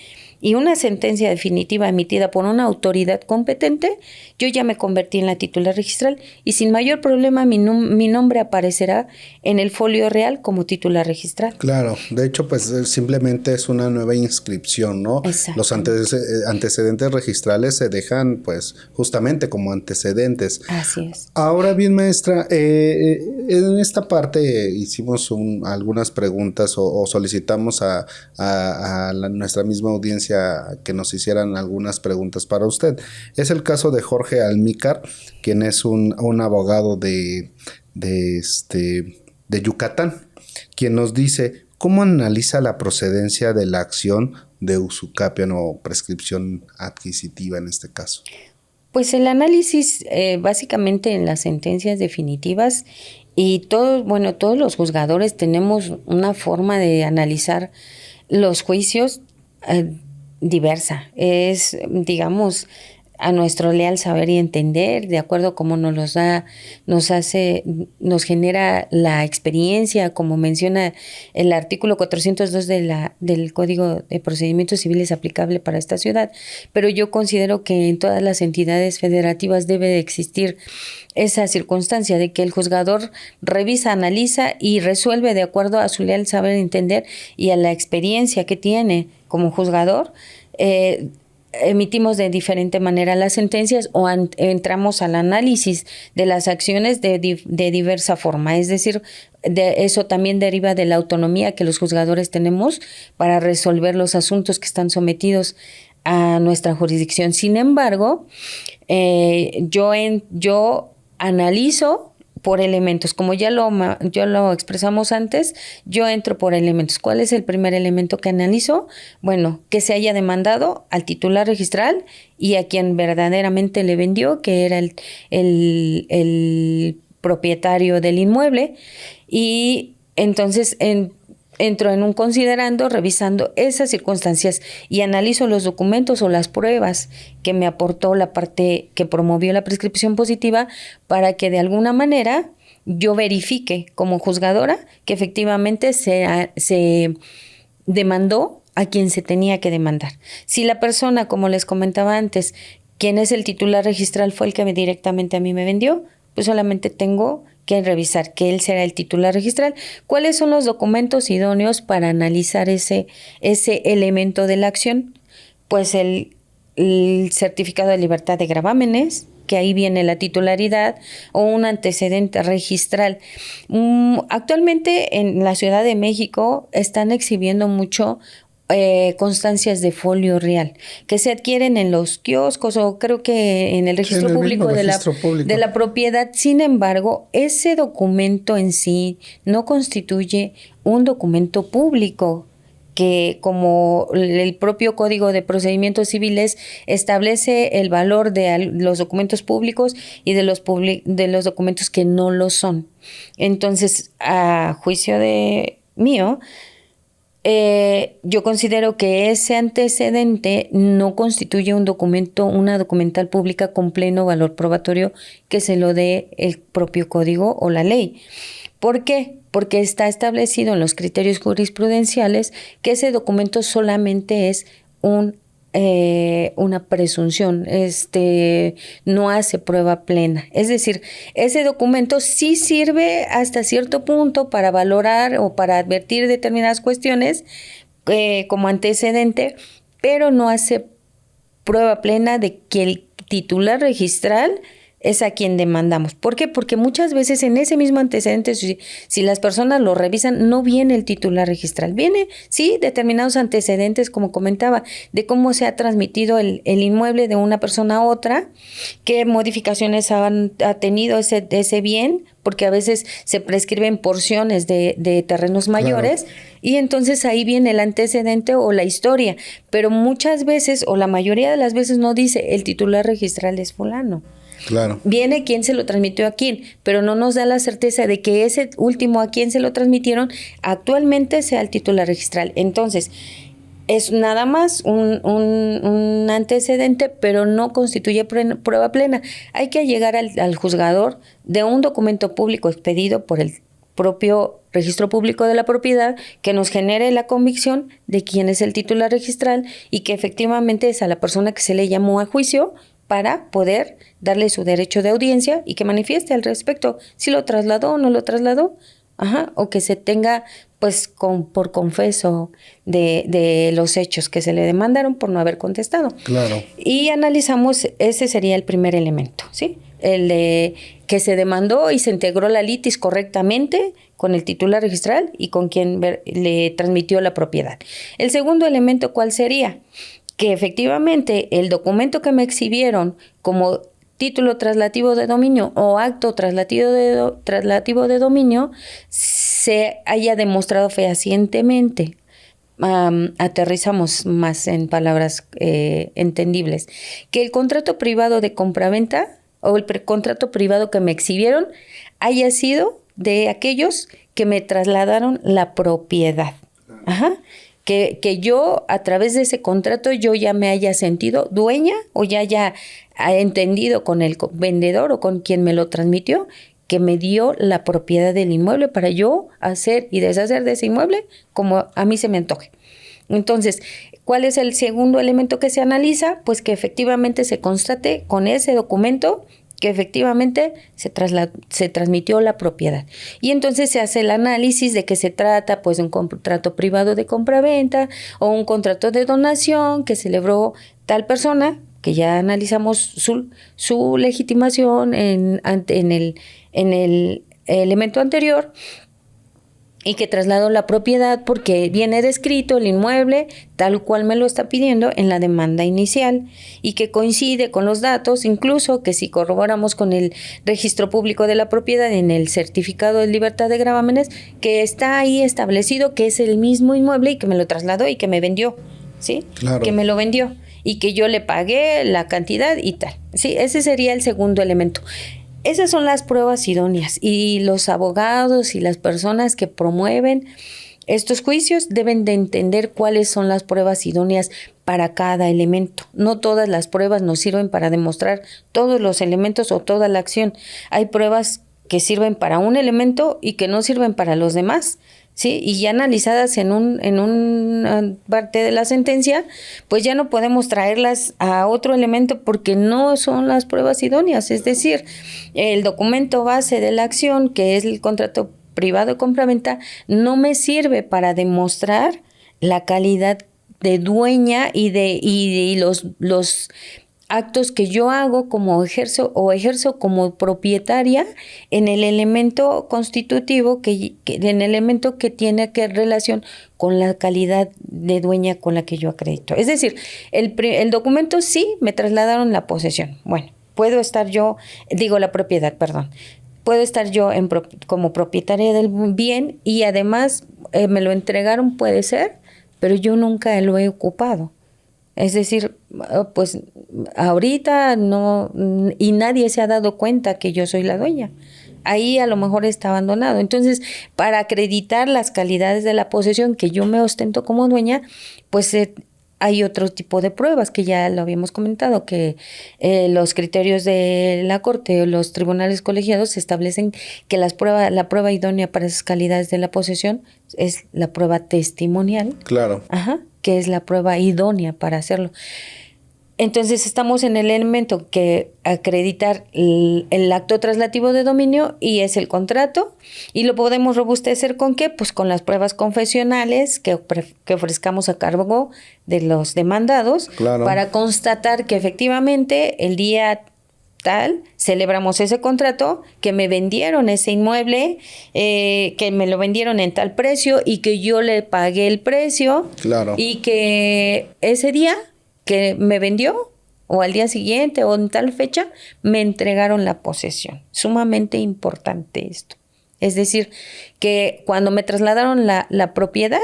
Speaker 2: y una sentencia definitiva emitida por una autoridad competente, yo ya me convertí en la titular registral y sin mayor problema mi nombre aparecerá en el folio real como titular registral.
Speaker 1: Claro, de hecho pues simplemente es una nueva inscripción, ¿no? Los antecedentes registrales se dejan pues justamente como antecedentes.
Speaker 2: Así es.
Speaker 1: Ahora bien, maestra, en esta parte hicimos algunas preguntas o solicitamos a nuestra misma audiencia que nos hicieran algunas preguntas para usted. Es el caso de Jorge Almícar, quien es un abogado de Yucatán, quien nos dice cómo analiza la procedencia de la acción de usucapión o prescripción adquisitiva en este caso.
Speaker 2: Pues el análisis básicamente en las sentencias definitivas y todos los juzgadores tenemos una forma de analizar los juicios diversa. Es, digamos, a nuestro leal saber y entender, de acuerdo a cómo nos genera la experiencia, como menciona el artículo 402 del Código de Procedimientos Civiles aplicable para esta ciudad. Pero yo considero que en todas las entidades federativas debe de existir esa circunstancia de que el juzgador revisa, analiza y resuelve de acuerdo a su leal saber y entender y a la experiencia que tiene como juzgador. Emitimos de diferente manera las sentencias o entramos al análisis de las acciones de diversa forma. Es decir, eso también deriva de la autonomía que los juzgadores tenemos para resolver los asuntos que están sometidos a nuestra jurisdicción. Sin embargo, yo analizo por elementos, como ya lo expresamos antes, yo entro por elementos. ¿Cuál es el primer elemento que analizo? Bueno, que se haya demandado al titular registral y a quien verdaderamente le vendió, que era el propietario del inmueble, y entonces entro en un considerando, revisando esas circunstancias y analizo los documentos o las pruebas que me aportó la parte que promovió la prescripción positiva para que de alguna manera yo verifique como juzgadora que efectivamente se demandó a quien se tenía que demandar. Si la persona, como les comentaba antes, quien es el titular registral fue el que directamente a mí me vendió, pues solamente tengo que revisar que él será el titular registral. ¿Cuáles son los documentos idóneos para analizar ese elemento de la acción? Pues el certificado de libertad de gravámenes, que ahí viene la titularidad, o un antecedente registral. Actualmente en la Ciudad de México están exhibiendo mucho constancias de folio real que se adquieren en los kioscos o creo que en el registro público de la propiedad. Sin embargo, ese documento en sí no constituye un documento público que, como el propio Código de Procedimientos Civiles establece el valor de los documentos públicos y de los documentos que no lo son. Entonces, a juicio mío, yo considero que ese antecedente no constituye una documental pública con pleno valor probatorio que se lo dé el propio código o la ley. ¿Por qué? Porque está establecido en los criterios jurisprudenciales que ese documento solamente es un una presunción, no hace prueba plena. Es decir, ese documento sí sirve hasta cierto punto para valorar o para advertir determinadas cuestiones como antecedente, pero no hace prueba plena de que el titular registral es a quien demandamos. ¿Por qué? Porque muchas veces en ese mismo antecedente, si las personas lo revisan, no viene el titular registral. Viene, sí, determinados antecedentes, como comentaba, de cómo se ha transmitido el inmueble de una persona a otra, qué modificaciones ha tenido ese bien, porque a veces se prescriben porciones de terrenos mayores, claro. Y entonces ahí viene el antecedente o la historia. Pero muchas veces, o la mayoría de las veces, no dice el titular registral es fulano.
Speaker 1: Claro.
Speaker 2: Viene quién se lo transmitió a quién, pero no nos da la certeza de que ese último a quién se lo transmitieron actualmente sea el titular registral. Entonces, es nada más un antecedente, pero no constituye prueba plena. Hay que llegar al juzgador de un documento público expedido por el propio registro público de la propiedad que nos genere la convicción de quién es el titular registral y que efectivamente es a la persona que se le llamó a juicio para poder darle su derecho de audiencia y que manifieste al respecto si lo trasladó o no lo trasladó, o que se tenga pues por confeso de los hechos que se le demandaron por no haber contestado.
Speaker 1: Claro.
Speaker 2: Y analizamos, ese sería el primer elemento, ¿sí? El de que se demandó y se integró la litis correctamente con el titular registral y con quien le transmitió la propiedad. El segundo elemento, ¿cuál sería? Que efectivamente el documento que me exhibieron como título traslativo de dominio o acto traslativo de dominio se haya demostrado fehacientemente. Aterrizamos más en palabras entendibles. Que el contrato privado de compraventa o el contrato privado que me exhibieron haya sido de aquellos que me trasladaron la propiedad. Que yo a través de ese contrato yo ya me haya sentido dueña o ya haya entendido con el vendedor o con quien me lo transmitió que me dio la propiedad del inmueble para yo hacer y deshacer de ese inmueble como a mí se me antoje. Entonces, ¿cuál es el segundo elemento que se analiza? Pues que efectivamente se constate con ese documento que efectivamente se transmitió la propiedad. Y entonces se hace el análisis de que se trata pues de un contrato privado de compraventa o un contrato de donación que celebró tal persona, que ya analizamos su legitimación en el elemento anterior, y que trasladó la propiedad porque viene descrito el inmueble tal cual me lo está pidiendo en la demanda inicial y que coincide con los datos, incluso que si corroboramos con el registro público de la propiedad en el certificado de libertad de gravámenes, que está ahí establecido que es el mismo inmueble y que me lo trasladó y que me vendió, ¿sí?
Speaker 1: Claro.
Speaker 2: Que me lo vendió y que yo le pagué la cantidad y tal. Sí, ese sería el segundo elemento. Esas son las pruebas idóneas y los abogados y las personas que promueven estos juicios deben de entender cuáles son las pruebas idóneas para cada elemento. No todas las pruebas nos sirven para demostrar todos los elementos o toda la acción. Hay pruebas que sirven para un elemento y que no sirven para los demás. Sí, y ya analizadas en una parte de la sentencia, pues ya no podemos traerlas a otro elemento porque no son las pruebas idóneas. Es decir, el documento base de la acción, que es el contrato privado de compraventa, no me sirve para demostrar la calidad de dueña y los actos que yo hago como ejerzo como propietaria en el elemento constitutivo, en el elemento que tiene que relación con la calidad de dueña con la que yo acredito. Es decir, el documento sí me trasladaron la posesión. Bueno, puedo estar yo, la propiedad, perdón. Puedo estar yo como propietaria del bien y además me lo entregaron, puede ser, pero yo nunca lo he ocupado. Es decir, pues ahorita no, y nadie se ha dado cuenta que yo soy la dueña. Ahí a lo mejor está abandonado. Entonces, para acreditar las calidades de la posesión que yo me ostento como dueña, pues hay otro tipo de pruebas que ya lo habíamos comentado, que los criterios de la Corte o los tribunales colegiados establecen que la prueba idónea para esas calidades de la posesión es la prueba testimonial.
Speaker 1: Claro.
Speaker 2: Ajá, que es la prueba idónea para hacerlo. Entonces estamos en el elemento que acreditar el acto traslativo de dominio y es el contrato, y lo podemos robustecer ¿con qué? Pues con las pruebas confesionales que ofrezcamos a cargo de los demandados,
Speaker 1: claro,
Speaker 2: para constatar que efectivamente el día tal celebramos ese contrato, que me vendieron ese inmueble, que me lo vendieron en tal precio y que yo le pagué el precio,
Speaker 1: claro,
Speaker 2: y que ese día que me vendió o al día siguiente o en tal fecha me entregaron la posesión. Sumamente importante esto. Es decir, que cuando me trasladaron la propiedad,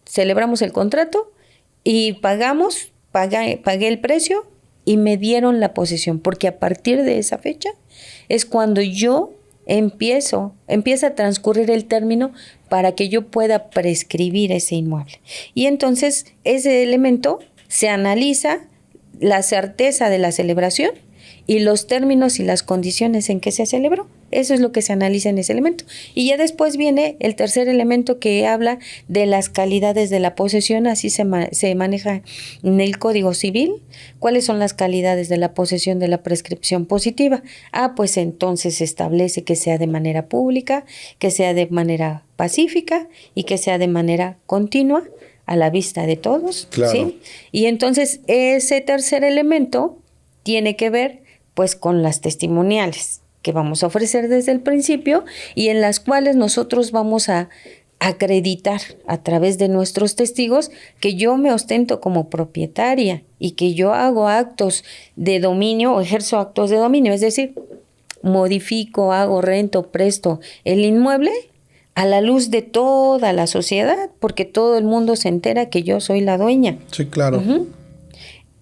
Speaker 2: celebramos el contrato y pagué el precio y me dieron la posesión, porque a partir de esa fecha es cuando yo empieza a transcurrir el término para que yo pueda prescribir ese inmueble. Y entonces ese elemento se analiza la certeza de la celebración y los términos y las condiciones en que se celebró. Eso es lo que se analiza en ese elemento. Y ya después viene el tercer elemento, que habla de las calidades de la posesión. Así se maneja en el Código Civil. ¿Cuáles son las calidades de la posesión de la prescripción positiva? Pues entonces se establece que sea de manera pública, que sea de manera pacífica y que sea de manera continua, a la vista de todos,
Speaker 1: claro,
Speaker 2: ¿sí? Y entonces ese tercer elemento tiene que ver pues con las testimoniales que vamos a ofrecer desde el principio y en las cuales nosotros vamos a acreditar a través de nuestros testigos que yo me ostento como propietaria y que yo hago actos de dominio o ejerzo actos de dominio, es decir, modifico, hago, rento, presto el inmueble a la luz de toda la sociedad, porque todo el mundo se entera que yo soy la dueña.
Speaker 1: Sí, claro.
Speaker 2: Uh-huh.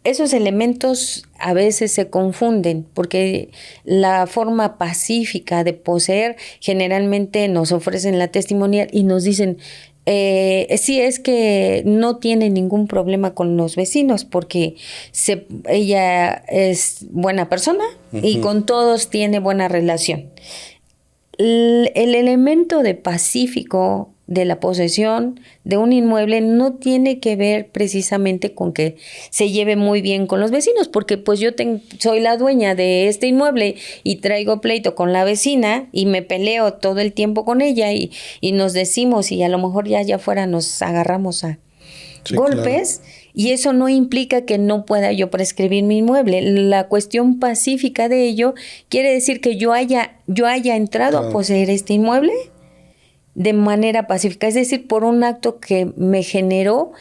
Speaker 2: Esos elementos a veces se confunden, porque la forma pacífica de poseer generalmente nos ofrecen la testimonial y nos dicen, sí, es que no tiene ningún problema con los vecinos porque ella es buena persona y con todos tiene buena relación. El elemento de pacífico de la posesión de un inmueble no tiene que ver precisamente con que se lleve muy bien con los vecinos, porque pues yo soy la dueña de este inmueble y traigo pleito con la vecina y me peleo todo el tiempo con ella y nos decimos y a lo mejor ya afuera nos agarramos a golpes, claro. Y eso no implica que no pueda yo prescribir mi inmueble. La cuestión pacífica de ello quiere decir que yo haya entrado a poseer este inmueble de manera pacífica, es decir, por un acto que me generó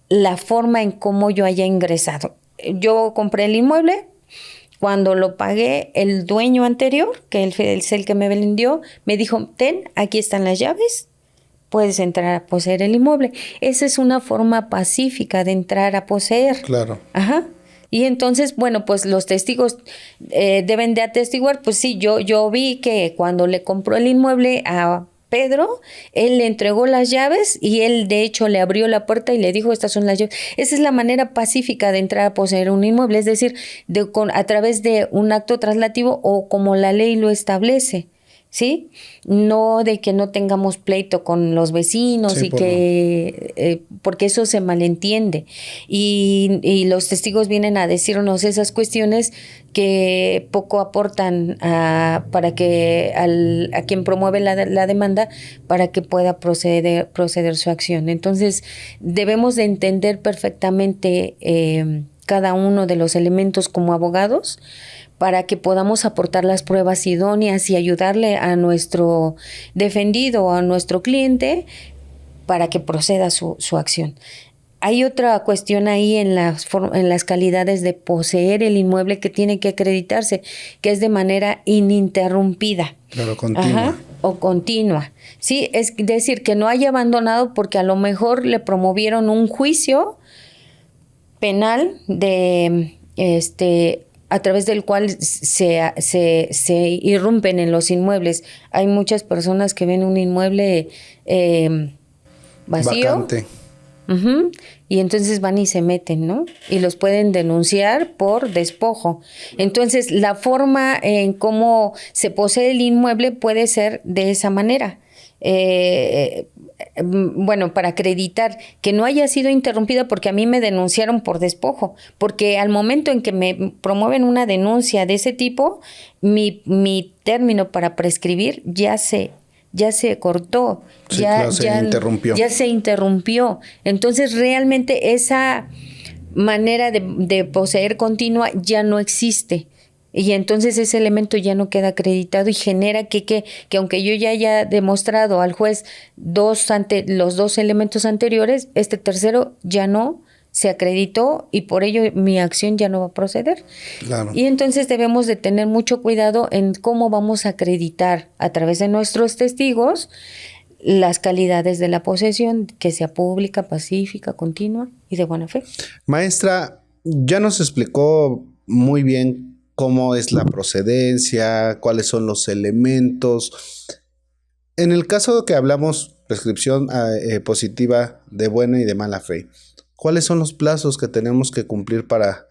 Speaker 2: la forma en cómo yo haya ingresado. Yo compré el inmueble, cuando lo pagué, el dueño anterior, que es el que me vendió, me dijo, aquí están las llaves, puedes entrar a poseer el inmueble. Esa es una forma pacífica de entrar a poseer.
Speaker 1: Claro.
Speaker 2: Ajá. Y entonces, bueno, pues los testigos deben de atestiguar, pues sí, yo vi que cuando le compró el inmueble a Pedro, él le entregó las llaves y él de hecho le abrió la puerta y le dijo, estas son las llaves. Esa es la manera pacífica de entrar a poseer un inmueble, es decir, a través de un acto traslativo o como la ley lo establece. ¿Sí? No de que no tengamos pleito con los vecinos, sí, y que porque eso se malentiende y los testigos vienen a decirnos esas cuestiones que poco aportan para que a quien promueve la demanda para que pueda proceder su acción. Entonces debemos de entender perfectamente cada uno de los elementos como abogados, para que podamos aportar las pruebas idóneas y ayudarle a nuestro defendido o a nuestro cliente para que proceda su acción. Hay otra cuestión ahí en las calidades de poseer el inmueble que tiene que acreditarse, que es de manera ininterrumpida.
Speaker 1: Claro, continua.
Speaker 2: Ajá, o continua. Sí, es decir, que no haya abandonado porque a lo mejor le promovieron un juicio penal a través del cual se irrumpen en los inmuebles. Hay muchas personas que ven un inmueble vacío.
Speaker 1: Vacante.
Speaker 2: Ujú. Y entonces van y se meten, ¿no? Y los pueden denunciar por despojo. Entonces, la forma en cómo se posee el inmueble puede ser de esa manera. Bueno, para acreditar que no haya sido interrumpida porque a mí me denunciaron por despojo, porque al momento en que me promueven una denuncia de ese tipo, mi término para prescribir ya se cortó,
Speaker 1: Sí, claro, se interrumpió.
Speaker 2: ya se interrumpió. Entonces, realmente esa manera de poseer continua ya no existe. Y entonces ese elemento ya no queda acreditado y genera que aunque yo ya haya demostrado al juez los dos elementos anteriores, este tercero ya no se acreditó y por ello mi acción ya no va a proceder.
Speaker 1: Claro.
Speaker 2: Y entonces debemos de tener mucho cuidado en cómo vamos a acreditar a través de nuestros testigos las calidades de la posesión, que sea pública, pacífica, continua y de buena fe.
Speaker 1: Maestra, ya nos explicó muy bien cómo es la procedencia, cuáles son los elementos. En el caso que hablamos prescripción positiva de buena y de mala fe, ¿cuáles son los plazos que tenemos que cumplir para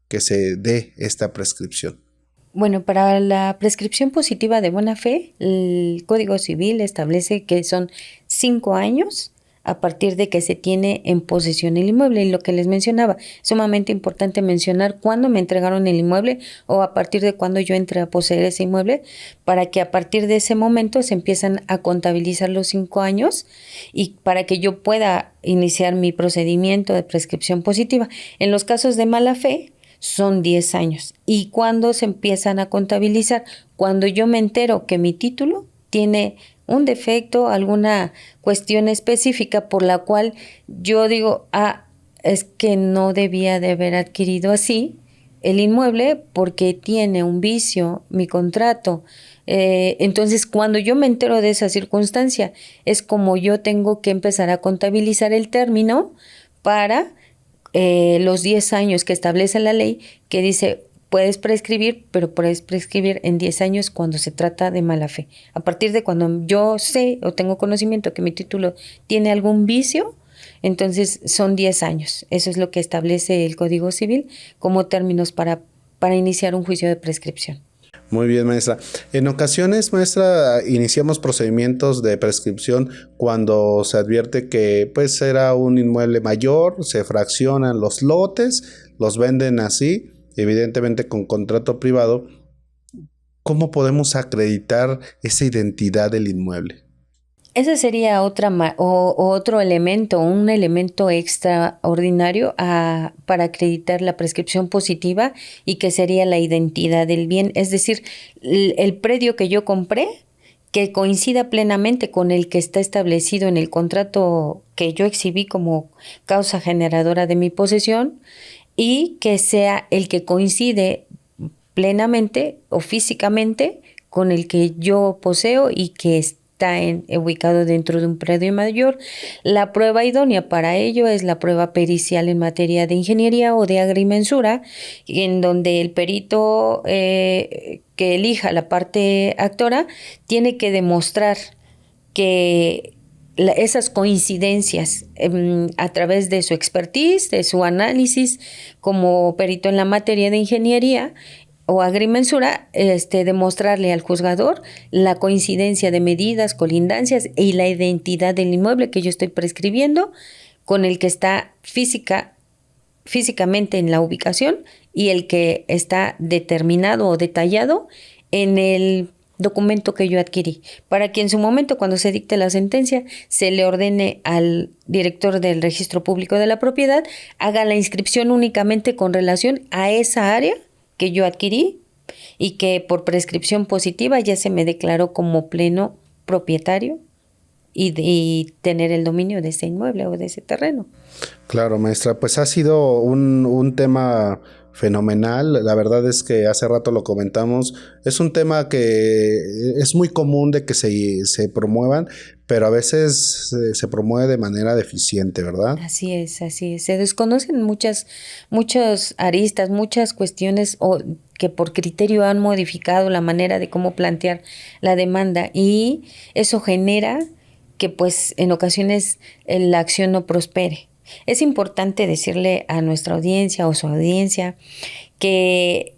Speaker 1: que se dé esta prescripción?
Speaker 2: Bueno, para la prescripción positiva de buena fe, el Código Civil establece que son 5 años a partir de que se tiene en posesión el inmueble. Y lo que les mencionaba, sumamente importante mencionar cuándo me entregaron el inmueble o a partir de cuándo yo entré a poseer ese inmueble, para que a partir de ese momento se empiezan a contabilizar los 5 años y para que yo pueda iniciar mi procedimiento de prescripción positiva. En los casos de mala fe, son 10 años. ¿Y cuándo se empiezan a contabilizar? Cuando yo me entero que mi título tiene un defecto, alguna cuestión específica por la cual yo digo, es que no debía de haber adquirido así el inmueble porque tiene un vicio, mi contrato. Entonces, cuando yo me entero de esa circunstancia, es como yo tengo que empezar a contabilizar el término para los 10 años que establece la ley, que dice, puedes prescribir, pero puedes prescribir en 10 años cuando se trata de mala fe. A partir de cuando yo sé o tengo conocimiento que mi título tiene algún vicio, entonces son 10 años. Eso es lo que establece el Código Civil como términos para iniciar un juicio de prescripción.
Speaker 1: Muy bien, maestra. En ocasiones, maestra, iniciamos procedimientos de prescripción cuando se advierte que pues era un inmueble mayor, se fraccionan los lotes, los venden así, evidentemente con contrato privado. ¿Cómo podemos acreditar esa identidad del inmueble?
Speaker 2: Ese sería otro elemento, un elemento extraordinario para acreditar la prescripción positiva y que sería la identidad del bien. Es decir, el predio que yo compré, que coincida plenamente con el que está establecido en el contrato que yo exhibí como causa generadora de mi posesión y que sea el que coincide plenamente o físicamente con el que yo poseo y que está ubicado dentro de un predio mayor. La prueba idónea para ello es la prueba pericial en materia de ingeniería o de agrimensura, en donde el perito que elija la parte actora tiene que demostrar que esas coincidencias a través de su expertise, de su análisis como perito en la materia de ingeniería o agrimensura, demostrarle al juzgador la coincidencia de medidas, colindancias y la identidad del inmueble que yo estoy prescribiendo con el que está físicamente en la ubicación y el que está determinado o detallado en el documento que yo adquirí, para que en su momento, cuando se dicte la sentencia, se le ordene al director del registro público de la propiedad, haga la inscripción únicamente con relación a esa área que yo adquirí y que por prescripción positiva ya se me declaró como pleno propietario y tener el dominio de ese inmueble o de ese terreno.
Speaker 1: Claro, maestra, pues ha sido un tema fenomenal. La verdad es que hace rato lo comentamos. Es un tema que es muy común de que se promuevan, pero a veces se promueve de manera deficiente, ¿verdad?
Speaker 2: Así es, así es. Se desconocen muchas aristas, muchas cuestiones que por criterio han modificado la manera de cómo plantear la demanda y eso genera que pues en ocasiones la acción no prospere. Es importante decirle a nuestra audiencia o su audiencia que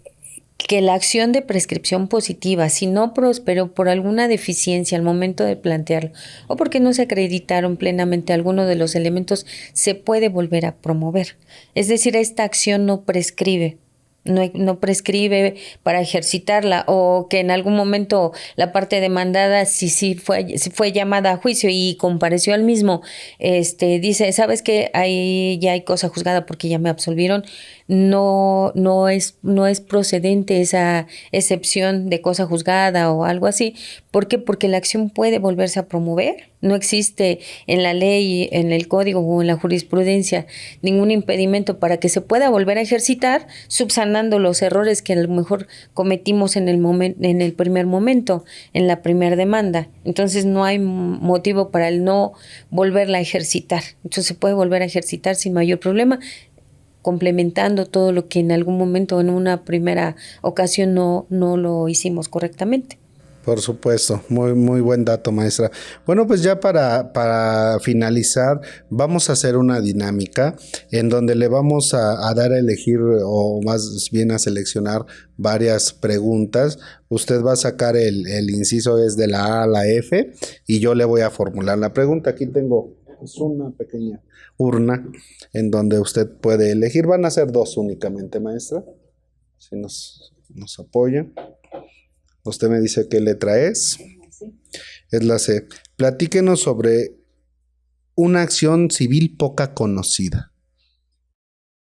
Speaker 2: la acción de prescripción positiva, si no prosperó por alguna deficiencia al momento de plantearlo o porque no se acreditaron plenamente algunos de los elementos, se puede volver a promover. Es decir, esta acción no prescribe. No prescribe para ejercitarla, o que en algún momento la parte demandada, si fue llamada a juicio y compareció al mismo, dice, ¿sabes qué? Ahí ya hay cosa juzgada porque ya me absolvieron. No es procedente esa excepción de cosa juzgada o algo así. ¿Por qué? Porque la acción puede volverse a promover. No existe en la ley, en el código o en la jurisprudencia ningún impedimento para que se pueda volver a ejercitar, subsanando los errores que a lo mejor cometimos en el primer momento, en la primera demanda. Entonces no hay motivo para el no volverla a ejercitar. Entonces se puede volver a ejercitar sin mayor problema, complementando todo lo que en algún momento, en una primera ocasión, no lo hicimos correctamente.
Speaker 1: Por supuesto, muy buen dato, maestra. Bueno, pues ya para finalizar, vamos a hacer una dinámica en donde le vamos a dar a elegir, o más bien a seleccionar varias preguntas. Usted va a sacar el inciso es de la A a la F y yo le voy a formular la pregunta. Aquí tengo una pequeña urna en donde usted puede elegir. Van a ser dos únicamente, maestra, si nos apoya. Usted me dice qué letra es. Sí. Es la C. Platíquenos sobre una acción civil poca conocida.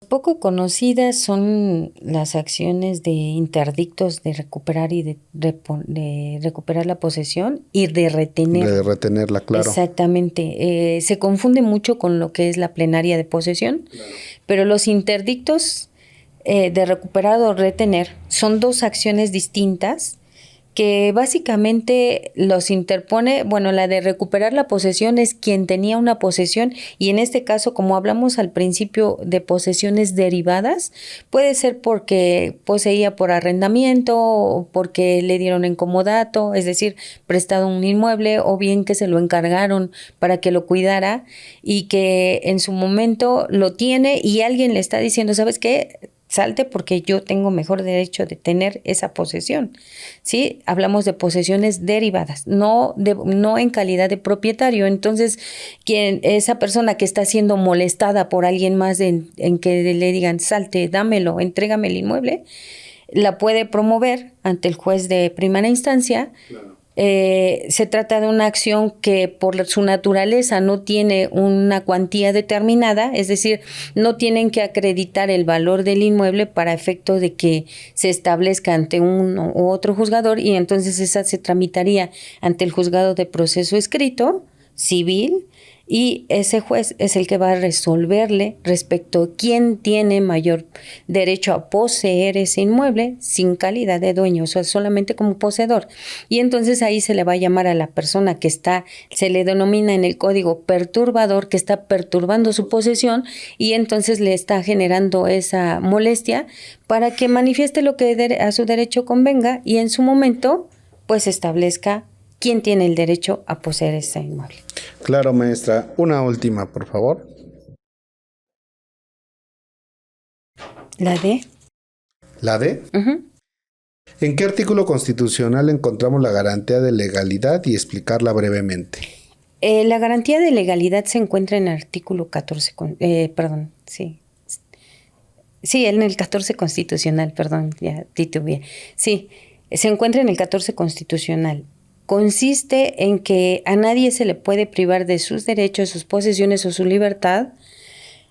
Speaker 2: Poco conocidas son las acciones de interdictos de recuperar y de recuperar la posesión y de retener.
Speaker 1: De retenerla, claro.
Speaker 2: Exactamente. Se confunde mucho con lo que es la plenaria de posesión, claro. Pero los interdictos de recuperar o retener son dos acciones distintas que básicamente los interpone. Bueno, la de recuperar la posesión es quien tenía una posesión, y en este caso, como hablamos al principio de posesiones derivadas, puede ser porque poseía por arrendamiento o porque le dieron en comodato, es decir, prestado un inmueble, o bien que se lo encargaron para que lo cuidara y que en su momento lo tiene y alguien le está diciendo, ¿sabes qué? Salte porque yo tengo mejor derecho de tener esa posesión, ¿sí? Hablamos de posesiones derivadas, no en calidad de propietario. Entonces, esa persona que está siendo molestada por alguien más en que le digan, salte, dámelo, entrégame el inmueble, la puede promover ante el juez de primera instancia. Claro. Se trata de una acción que por su naturaleza no tiene una cuantía determinada, es decir, no tienen que acreditar el valor del inmueble para efecto de que se establezca ante un u otro juzgador, y entonces esa se tramitaría ante el juzgado de proceso escrito civil, y ese juez es el que va a resolverle respecto a quién tiene mayor derecho a poseer ese inmueble sin calidad de dueño, o sea, solamente como poseedor. Y entonces ahí se le va a llamar a la persona que se le denomina en el código perturbador, que está perturbando su posesión, y entonces le está generando esa molestia para que manifieste lo que a su derecho convenga, y en su momento pues establezca quién tiene el derecho a poseer ese inmueble.
Speaker 1: Claro, maestra. Una última, por favor.
Speaker 2: ¿La D?
Speaker 1: ¿La D?
Speaker 2: Uh-huh.
Speaker 1: ¿En qué artículo constitucional encontramos la garantía de legalidad y explicarla brevemente?
Speaker 2: La garantía de legalidad se encuentra en el artículo 14, Sí, en el 14 constitucional, ya titubeé. Sí, se encuentra en el 14 constitucional. Consiste en que a nadie se le puede privar de sus derechos, sus posesiones o su libertad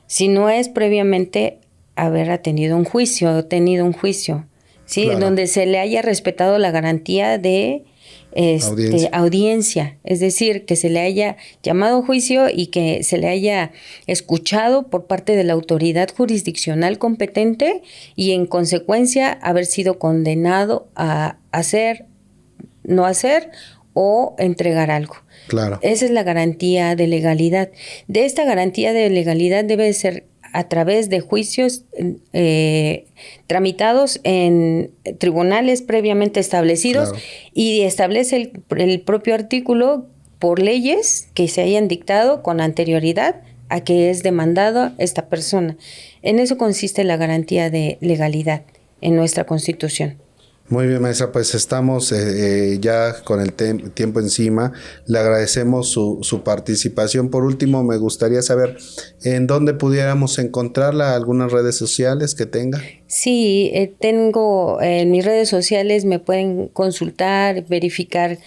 Speaker 2: si no es previamente haber tenido un juicio, ¿sí? Claro. Donde se le haya respetado la garantía de audiencia, es decir, que se le haya llamado a juicio y que se le haya escuchado por parte de la autoridad jurisdiccional competente, y en consecuencia haber sido condenado a no hacer o entregar algo.
Speaker 1: Claro.
Speaker 2: Esa es la garantía de legalidad. De esta garantía de legalidad debe ser a través de juicios tramitados en tribunales previamente establecidos. Claro. Y establece el propio artículo por leyes que se hayan dictado con anterioridad a que es demandado esta persona. En eso consiste la garantía de legalidad en nuestra Constitución.
Speaker 1: Muy bien, maestra, pues estamos ya con el tiempo encima. Le agradecemos su participación. Por último, me gustaría saber en dónde pudiéramos encontrarla, algunas redes sociales que tenga.
Speaker 2: Sí, tengo en mis redes sociales, me pueden consultar, verificar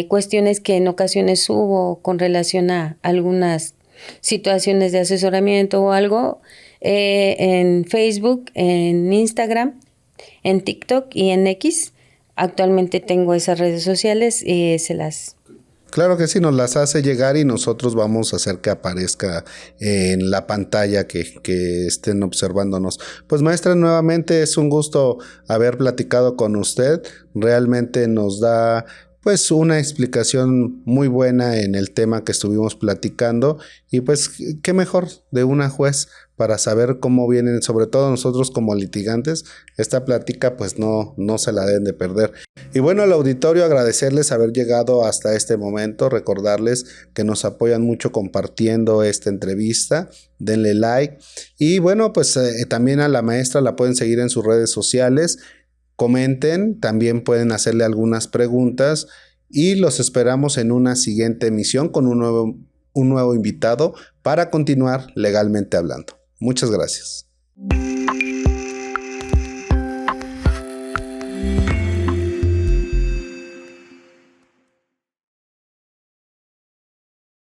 Speaker 2: cuestiones que en ocasiones subo con relación a algunas situaciones de asesoramiento o algo, en Facebook, en Instagram, en TikTok y en X. Actualmente tengo esas redes sociales y se las...
Speaker 1: Claro que sí, nos las hace llegar y nosotros vamos a hacer que aparezca en la pantalla que estén observándonos. Pues maestra, nuevamente es un gusto haber platicado con usted. Realmente nos da pues una explicación muy buena en el tema que estuvimos platicando y pues qué mejor de una juez para saber cómo vienen, sobre todo nosotros como litigantes, esta plática pues no se la deben de perder. Y bueno, al auditorio agradecerles haber llegado hasta este momento, recordarles que nos apoyan mucho compartiendo esta entrevista, denle like y bueno, pues también a la maestra la pueden seguir en sus redes sociales, comenten, también pueden hacerle algunas preguntas y los esperamos en una siguiente emisión con un nuevo invitado para continuar legalmente hablando. Muchas gracias.